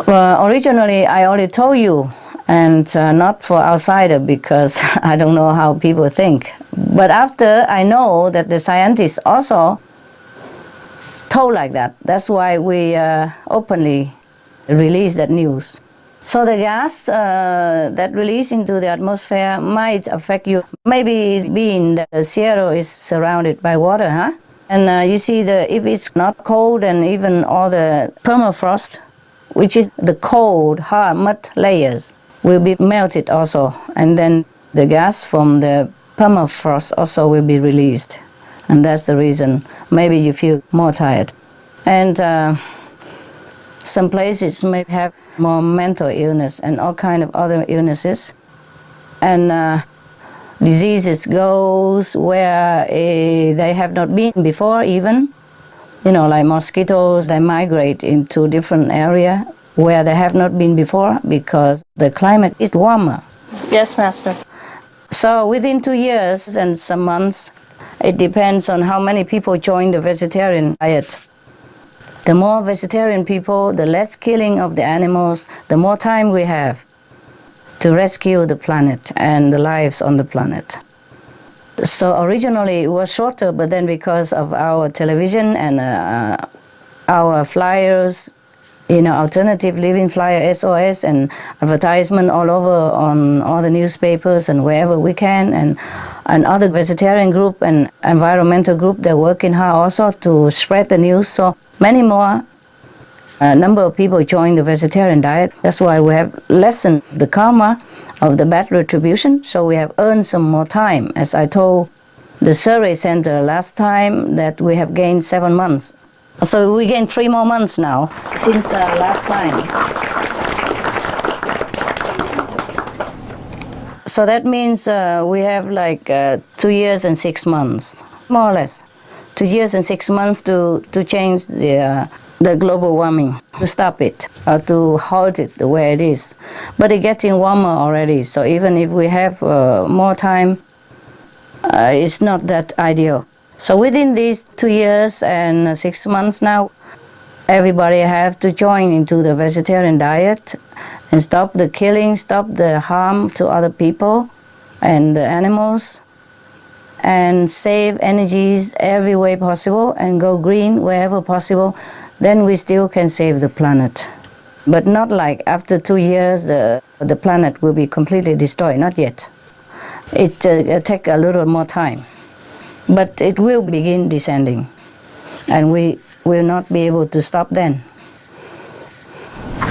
Originally, I already told you, and not for outsider because I don't know how people think. But after I know that the scientists also told like that, that's why we openly release that news. So the gas that released into the atmosphere might affect you. Maybe being that the Sierra is surrounded by water, huh? And you see, if it's not cold, and even all the permafrost, which is the cold, hard mud layers, will be melted also. And then the gas from the permafrost also will be released. And that's the reason maybe you feel more tired. And some places may have more mental illness and all kind of other illnesses. And diseases goes where they have not been before even. You know, like mosquitoes, they migrate into different area where they have not been before because the climate is warmer. Yes, Master. So within 2 years and some months, it depends on how many people join the vegetarian diet. The more vegetarian people, the less killing of the animals, the more time we have to rescue the planet and the lives on the planet. So originally it was shorter, but then because of our television and our flyers, alternative living flyer, SOS, and advertisement all over on all the newspapers and wherever we can, and other vegetarian group and environmental group, they're working hard also to spread the news. So many more number of people join the vegetarian diet. That's why we have lessened the karma of the bad retribution, so we have earned some more time. As I told the survey center last time, that we have gained 7 months. So we gained 3 more months now since last time. So that means we have like 2 years and 6 months, more or less. 2 years and 6 months to change the global warming, to stop it or to halt it the way it is. But it's getting warmer already, so even if we have more time, it's not that ideal. So within these 2 years and 6 months now, everybody have to join into the vegetarian diet and stop the killing, stop the harm to other people and the animals, and save energies every way possible and go green wherever possible. Then we still can save the planet. But not like after 2 years the planet will be completely destroyed, not yet. It take a little more time. But it will begin descending, and we will not be able to stop then.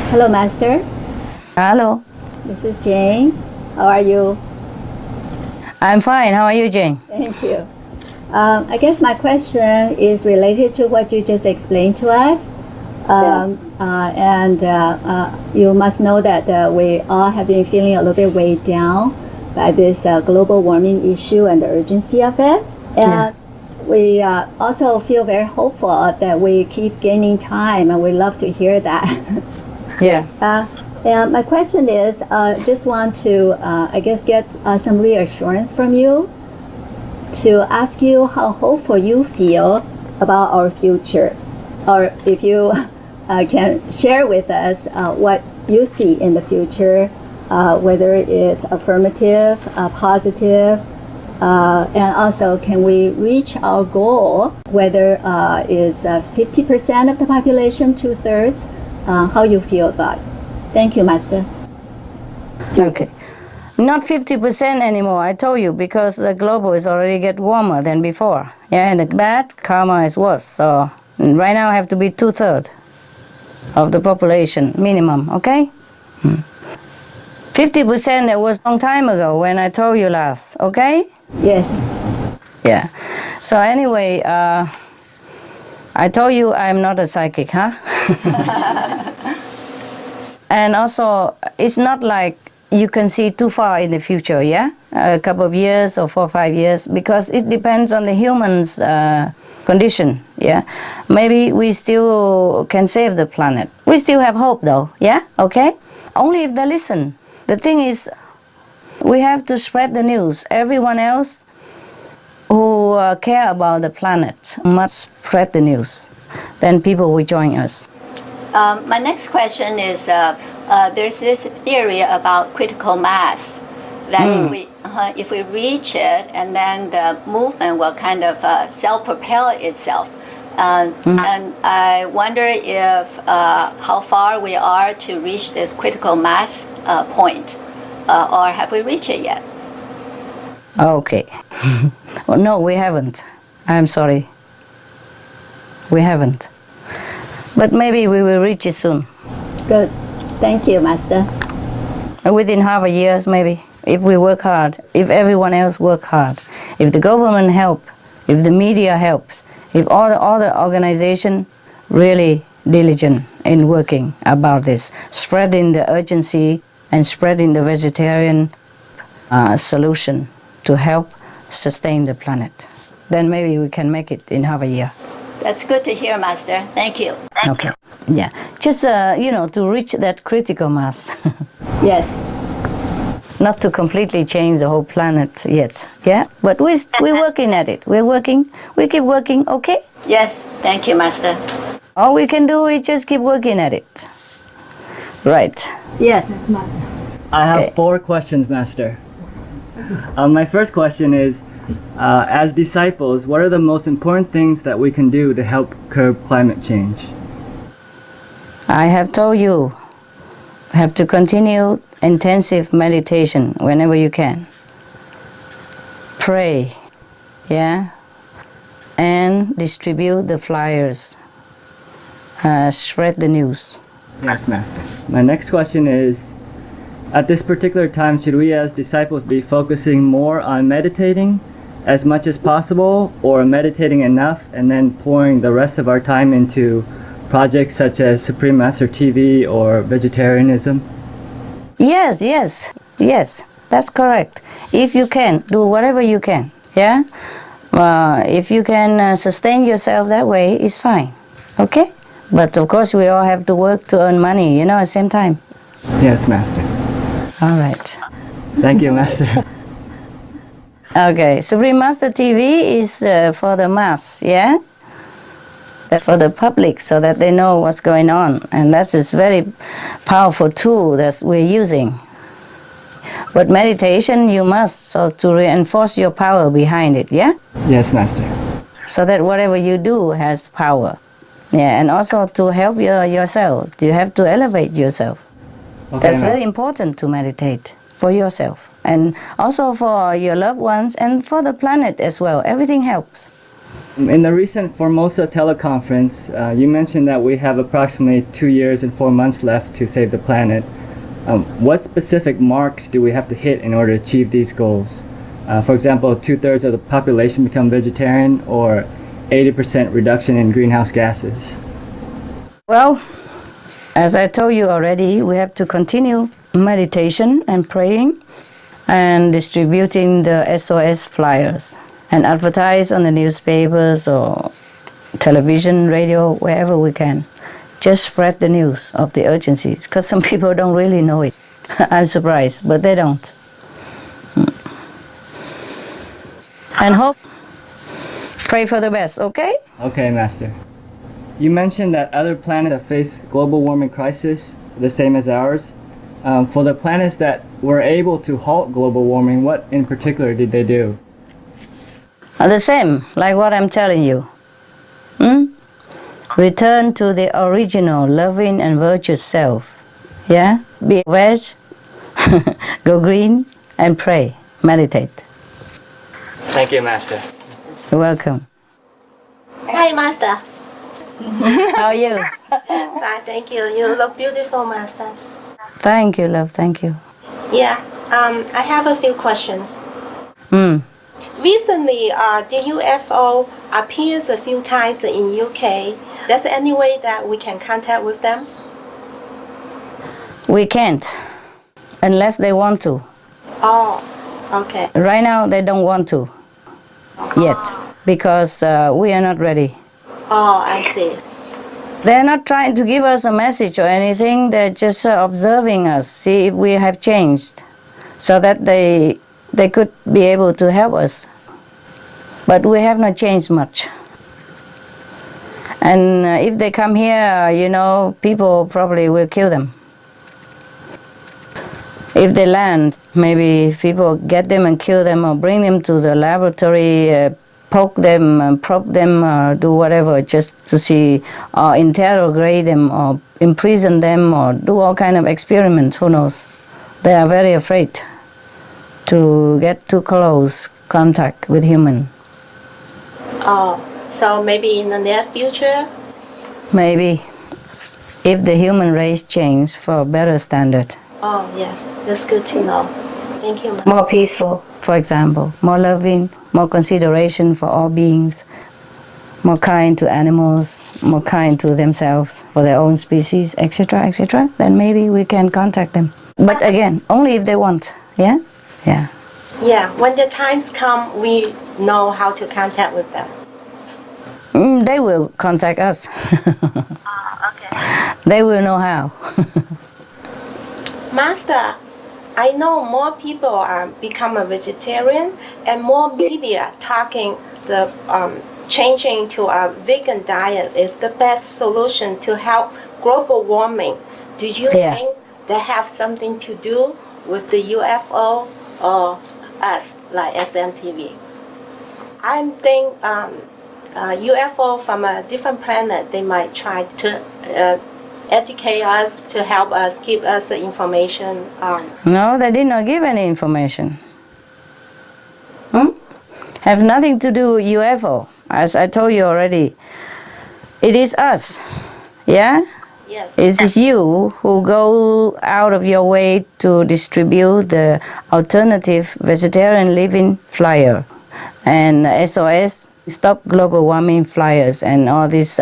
Hello, Master. Hello. This is Jane. How are you? I'm fine. How are you, Jane? Thank you. I guess my question is related to what you just explained to us. You must know that we all have been feeling a little bit weighed down by this global warming issue and the urgency of it. And we also feel very hopeful that we keep gaining time, and we love to hear that. Yeah. And my question is, just want to, get some reassurance from you, to ask you how hopeful you feel about our future, or if you can share with us what you see in the future, whether it's affirmative, positive, and also can we reach our goal, whether it's 50% of the population, 2/3, how you feel about it. Thank you, Master. Okay. Not 50% anymore, I told you, because the global is already get warmer than before. Yeah, and the bad karma is worse. So right now I have to be 2/3 of the population minimum, okay? 50% that was a long time ago when I told you last, okay? Yes. Yeah. So anyway, I told you I'm not a psychic, huh? And also, it's not like you can see too far in the future, yeah? A couple of years or 4 or 5 years, because it depends on the human's condition, yeah? Maybe we still can save the planet. We still have hope though, yeah? Okay? Only if they listen. The thing is, we have to spread the news. Everyone else who care about the planet must spread the news. Then people will join us. My next question is, there's this theory about critical mass, that if we reach it, and then the movement will kind of self-propel itself. And I wonder if how far we are to reach this critical mass point, or have we reached it yet? Okay. Well, no, we haven't. I'm sorry. We haven't. But maybe we will reach it soon. Good. Thank you, Master. Within half a year, maybe, if we work hard, if everyone else work hard, if the government help, if the media helps, if all the organization really diligent in working about this, spreading the urgency and spreading the vegetarian solution to help sustain the planet, then maybe we can make it in half a year. That's good to hear, Master. Thank you. Okay. Yeah. Just, to reach that critical mass. Yes. Not to completely change the whole planet yet. Yeah? But we're working at it. We're working. We keep working, okay? Yes. Thank you, Master. All we can do is just keep working at it. Right. Yes. I have 4 questions, Master. My first question is, as disciples, what are the most important things that we can do to help curb climate change? I have told you, have to continue intensive meditation whenever you can. Pray, yeah, and distribute the flyers. Spread the news. Yes, Master. My next question is, at this particular time, should we as disciples be focusing more on meditating as much as possible, or meditating enough and then pouring the rest of our time into projects such as Supreme Master TV or vegetarianism? Yes, that's correct. If you can, do whatever you can, yeah? If you can sustain yourself that way, it's fine, okay? But of course, we all have to work to earn money, at the same time. Yes, Master. All right. Thank you, Master. Okay, Supreme Master TV is for the mass, yeah? For the public, so that they know what's going on. And that is very powerful tool that we're using. But meditation, you must, so to reinforce your power behind it, yeah? Yes, Master. So that whatever you do has power. Yeah, and also to help yourself. You have to elevate yourself. Okay, That's very important to meditate for yourself. And also for your loved ones and for the planet as well. Everything helps. In the recent Formosa teleconference, you mentioned that we have approximately 2 years and 4 months left to save the planet. What specific marks do we have to hit in order to achieve these goals? For example, 2/3 of the population become vegetarian, or 80% reduction in greenhouse gases? Well, as I told you already, we have to continue meditation and praying and distributing the SOS flyers and advertise on the newspapers or television, radio, wherever we can. Just spread the news of the urgencies, because some people don't really know it. I'm surprised, but they don't. And hope, pray for the best, okay? Okay, Master. You mentioned that other planets have faced global warming crisis, the same as ours. For the planets that were able to halt global warming, what in particular did they do? The same, like what I'm telling you. Return to the original loving and virtuous self. Yeah? Be veg, go green, and pray. Meditate. Thank you, Master. You're welcome. Hi, Master. How are you? Fine, thank you. You look beautiful, Master. Thank you, love. Thank you. Yeah, I have a few questions. Recently, the UFO appears a few times in UK. There's any way that we can contact with them? We can't, unless they want to. Oh, okay. Right now, they don't want to yet, because we are not ready. Oh, I see. They're not trying to give us a message or anything. They're just observing us, see if we have changed, so that they could be able to help us. But we have not changed much. And if they come here, people probably will kill them. If they land, maybe people get them and kill them, or bring them to the laboratory, poke them, probe them, do whatever, just to see, or interrogate them, or imprison them, or do all kind of experiments, who knows. They are very afraid to get too close contact with human. Oh, so maybe in the near future? Maybe, if the human race change for a better standard. Oh, yes, that's good to know. Thank you, Master. More peaceful, for example, more loving, more consideration for all beings, more kind to animals, more kind to themselves, for their own species, etc., etc., then maybe we can contact them. But again, only if they want, yeah? Yeah. Yeah, when the times come, we know how to contact with them. They will contact us. Okay. They will know how. Master, I know more people become a vegetarian and more media talking the changing to a vegan diet is the best solution to help global warming. Do you think that have something to do with the UFO or us, like SMTV? I think UFO from a different planet, they might try to educate us, to help us, give us the information. No, they did not give any information. Have nothing to do with UFO. As I told you already, it is us. Yeah? Yes. It is you who go out of your way to distribute the alternative vegetarian living flyer and SOS Stop Global Warming flyers and all this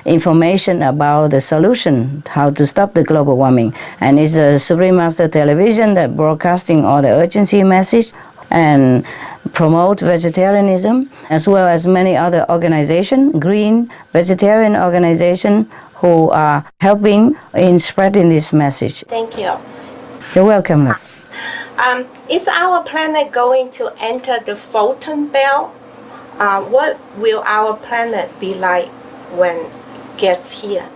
information about the solution, how to stop the global warming. And it's a Supreme Master Television that broadcasting all the urgency message and promote vegetarianism, as well as many other organizations, green vegetarian organizations, who are helping in spreading this message. Thank you. You're welcome. Is our planet going to enter the photon belt? What will our planet be like when it gets here?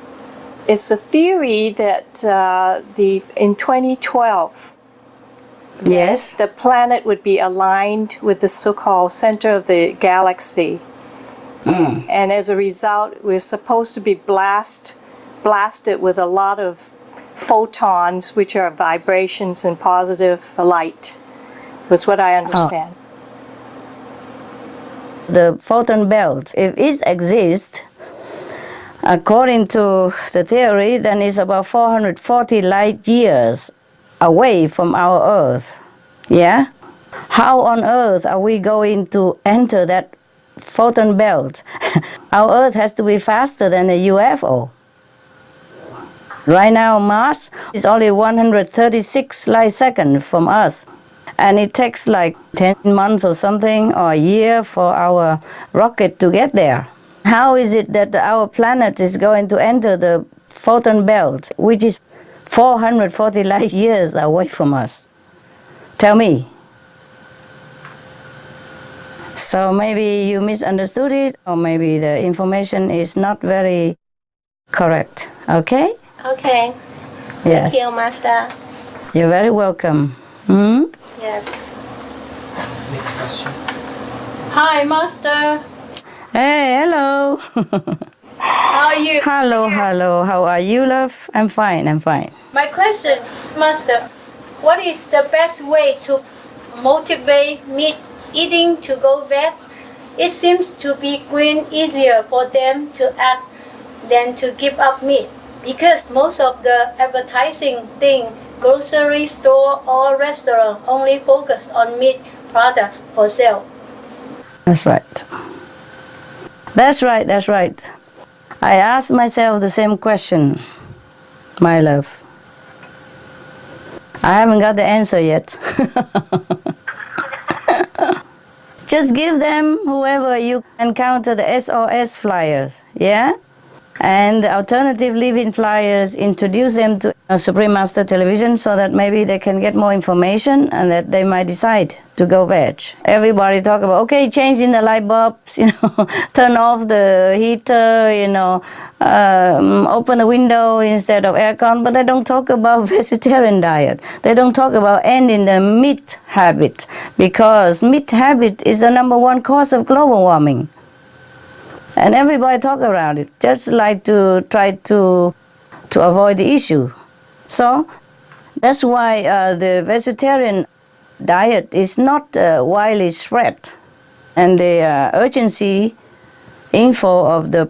It's a theory that in 2012, yes, the planet would be aligned with the so-called center of the galaxy. And as a result, we're supposed to be blasted with a lot of photons, which are vibrations and positive light, was what I understand. The photon belt, if it exists, according to the theory, then it's about 440 light years away from our Earth. Yeah? How on earth are we going to enter that photon belt? Our Earth has to be faster than a UFO. Right now, Mars is only 136 light seconds from us. And it takes like 10 months or something, or a year for our rocket to get there. How is it that our planet is going to enter the photon belt, which is 440 light years away from us? Tell me. So maybe you misunderstood it, or maybe the information is not very correct. Okay? Okay. Yes. Thank you, Master. You're very welcome. Yes. Next question. Hi, Master. Hey, hello. How are you? Hello. How are you, love? I'm fine. My question, Master, what is the best way to motivate meat eating to go back? It seems to be green easier for them to act than to give up meat, because most of the advertising thing, grocery store or restaurant, only focus on meat products for sale. That's right. I asked myself the same question, my love. I haven't got the answer yet. Just give them, whoever you encounter, the SOS flyers, yeah? And the alternative living flyers, introduce them to Supreme Master Television so that maybe they can get more information and that they might decide to go veg. Everybody talk about, okay, changing the light bulbs, turn off the heater, open the window instead of aircon, but they don't talk about vegetarian diet. They don't talk about ending the meat habit, because meat habit is the #1 cause of global warming. And everybody talk around it, just like to try to avoid the issue. So that's why the vegetarian diet is not widely spread. And the urgency info of the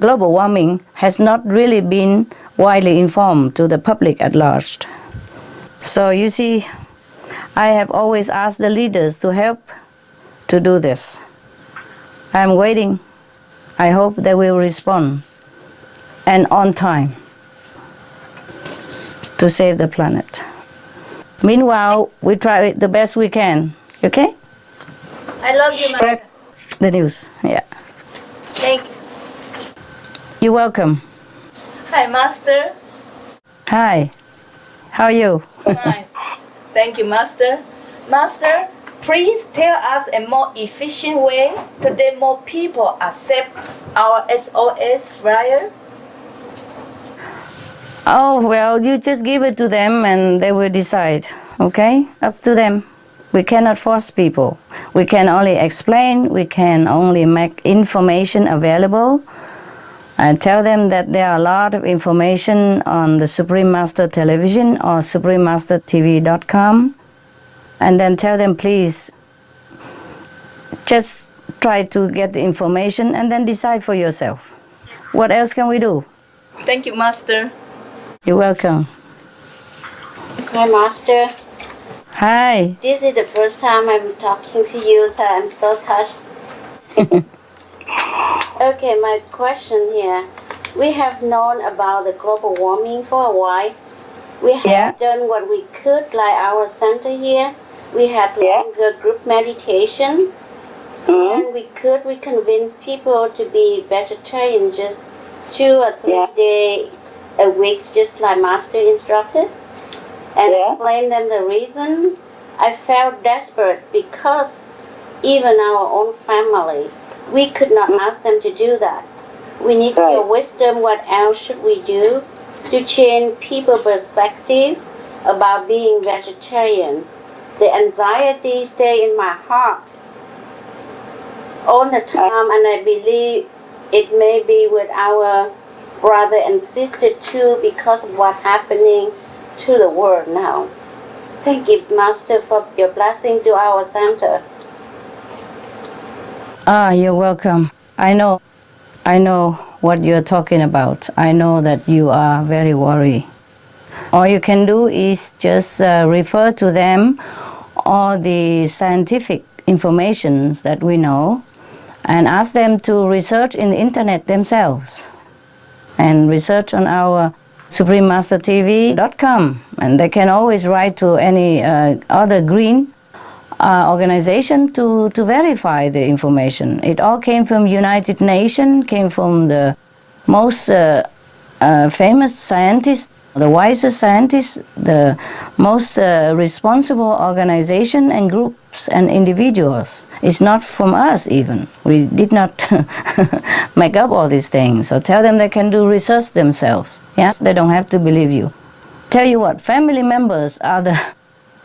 global warming has not really been widely informed to the public at large. So you see, I have always asked the leaders to help to do this. I'm waiting. I hope they will respond, and on time, to save the planet. Meanwhile, we try it the best we can, okay? I love you, Spread the news, yeah. Thank you. You're welcome. Hi, Master. Hi, how are you? Fine. Thank you, Master. Master, please tell us a more efficient way to let more people accept our SOS flyer? Oh, well, you just give it to them and they will decide, okay? Up to them. We cannot force people. We can only explain, we can only make information available and tell them that there are a lot of information on the Supreme Master Television or suprememastertv.com, and then tell them, please, just try to get the information and then decide for yourself. What else can we do? Thank you, Master. You're welcome. Hi, Master. Hi. This is the first time I'm talking to you, so I'm so touched. Okay, my question here. We have known about the global warming for a while. We have done what we could, like our center here. We had longer group meditation. And we convince people to be vegetarian just 2 or 3 days a week, just like Master instructed. And explain them the reason. I felt desperate because even our own family, we could not ask them to do that. We need your wisdom. What else should we do to change people's perspective about being vegetarian? The anxiety stays in my heart all the time, and I believe it may be with our brother and sister too, because of what's happening to the world now. Thank you, Master, for your blessing to our center. You're welcome. I know what you're talking about. I know that you are very worried. All you can do is just refer to them all the scientific information that we know and ask them to research in the internet themselves and research on our suprememastertv.com, and they can always write to any other green organization to verify the information. It all came from United Nations, came from the most famous scientists, the wisest scientists, the most responsible organization and groups and individuals. It's not from us even. We did not make up all these things. So tell them they can do research themselves. Yeah, they don't have to believe you. Tell you what, family members are the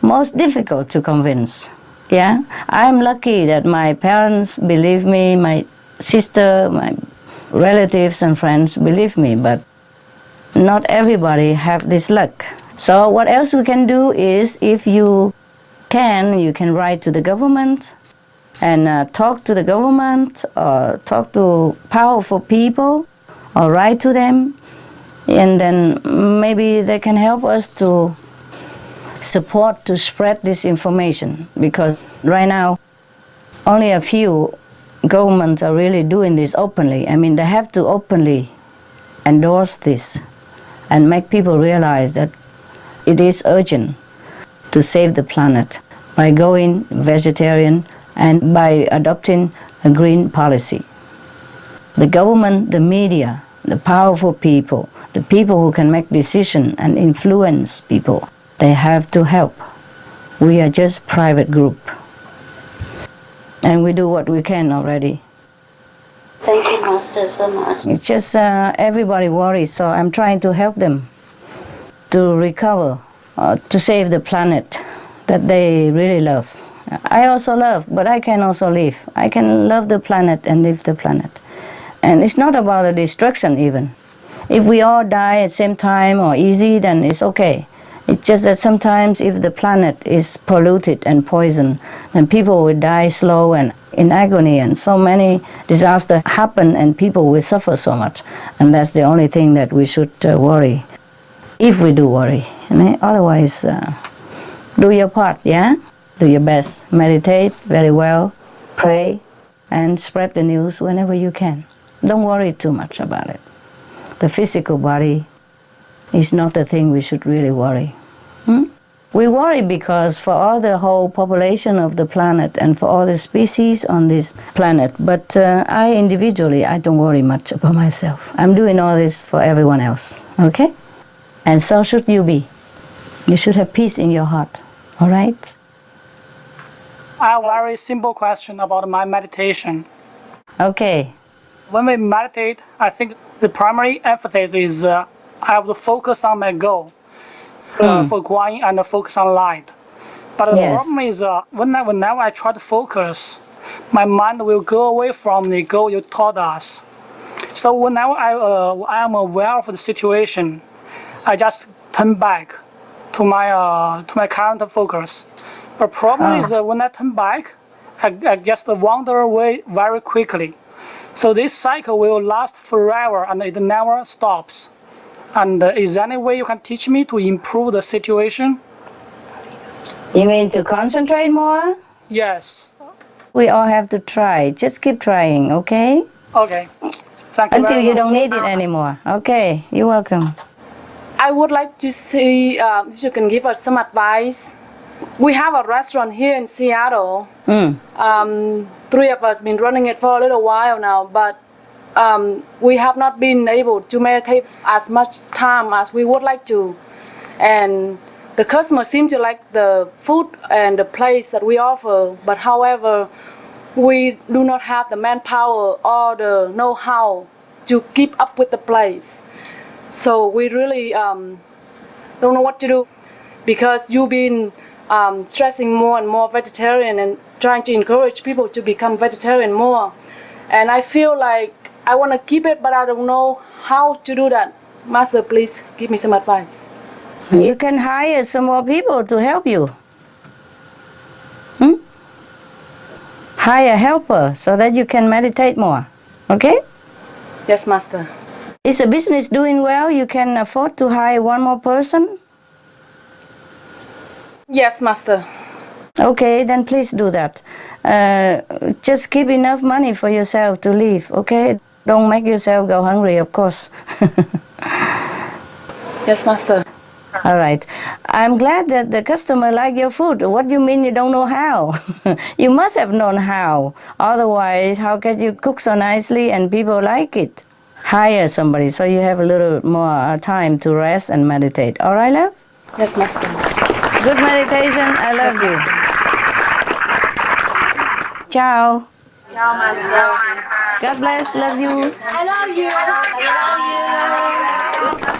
most difficult to convince. Yeah, I'm lucky that my parents believe me, my sister, my relatives and friends believe me, but not everybody have this luck. So what else we can do is, if you can write to the government and talk to the government or talk to powerful people or write to them, and then maybe they can help us to support to spread this information, because right now only a few governments are really doing this openly. I mean, they have to openly endorse this and make people realize that it is urgent to save the planet by going vegetarian and by adopting a green policy. The government, the media, the powerful people, the people who can make decisions and influence people, they have to help. We are just private group. And we do what we can already. Thank you, Master, so much. It's just everybody worries, so I'm trying to help them to recover, to save the planet that they really love. I also love, but I can also live. I can love the planet and live the planet. And it's not about the destruction even. If we all die at the same time or easy, then it's okay. It's just that sometimes if the planet is polluted and poisoned, then people will die slow and in agony, and so many disasters happen and people will suffer so much. And that's the only thing that we should worry, if we do worry. Otherwise, do your part, yeah? Do your best. Meditate very well, pray, and spread the news whenever you can. Don't worry too much about it. The physical body is not the thing we should really worry. We worry because for all the whole population of the planet and for all the species on this planet, but I individually, I don't worry much about myself. I'm doing all this for everyone else, okay? And so should you be. You should have peace in your heart, all right? I have a very simple question about my meditation. Okay. When we meditate, I think the primary emphasis is I have to focus on my goal for going and focus on light. But the problem is whenever I try to focus, my mind will go away from the goal you taught us. So whenever I am aware of the situation, I just turn back to my current focus. But problem is when I turn back, I just wander away very quickly. So this cycle will last forever and it never stops. And is there any way you can teach me to improve the situation? You mean to concentrate more? Yes. We all have to try. Just keep trying, okay? Okay. Thank you. Until you don't need it anymore. Okay, you're welcome. I would like to see if you can give us some advice. We have a restaurant here in Seattle. Three of us been running it for a little while now, but we have not been able to meditate as much time as we would like to. And the customers seem to like the food and the place that we offer, but however, we do not have the manpower or the know-how to keep up with the place. So we really don't know what to do, because you've been stressing more and more vegetarian and trying to encourage people to become vegetarian more. And I feel like I want to keep it, but I don't know how to do that. Master, please give me some advice. You can hire some more people to help you. Hire a helper so that you can meditate more. Okay? Yes, Master. Is the business doing well? You can afford to hire one more person? Yes, Master. Okay, then please do that. Just keep enough money for yourself to live, okay? Don't make yourself go hungry, of course. Yes, Master. All right. I'm glad that the customer like your food. What do you mean you don't know how? You must have known how. Otherwise, how can you cook so nicely and people like it? Hire somebody so you have a little more time to rest and meditate. All right, love? Yes, Master. Good meditation. I love you. Ciao. Ciao, Master. God bless. Love you. I love you. I love you.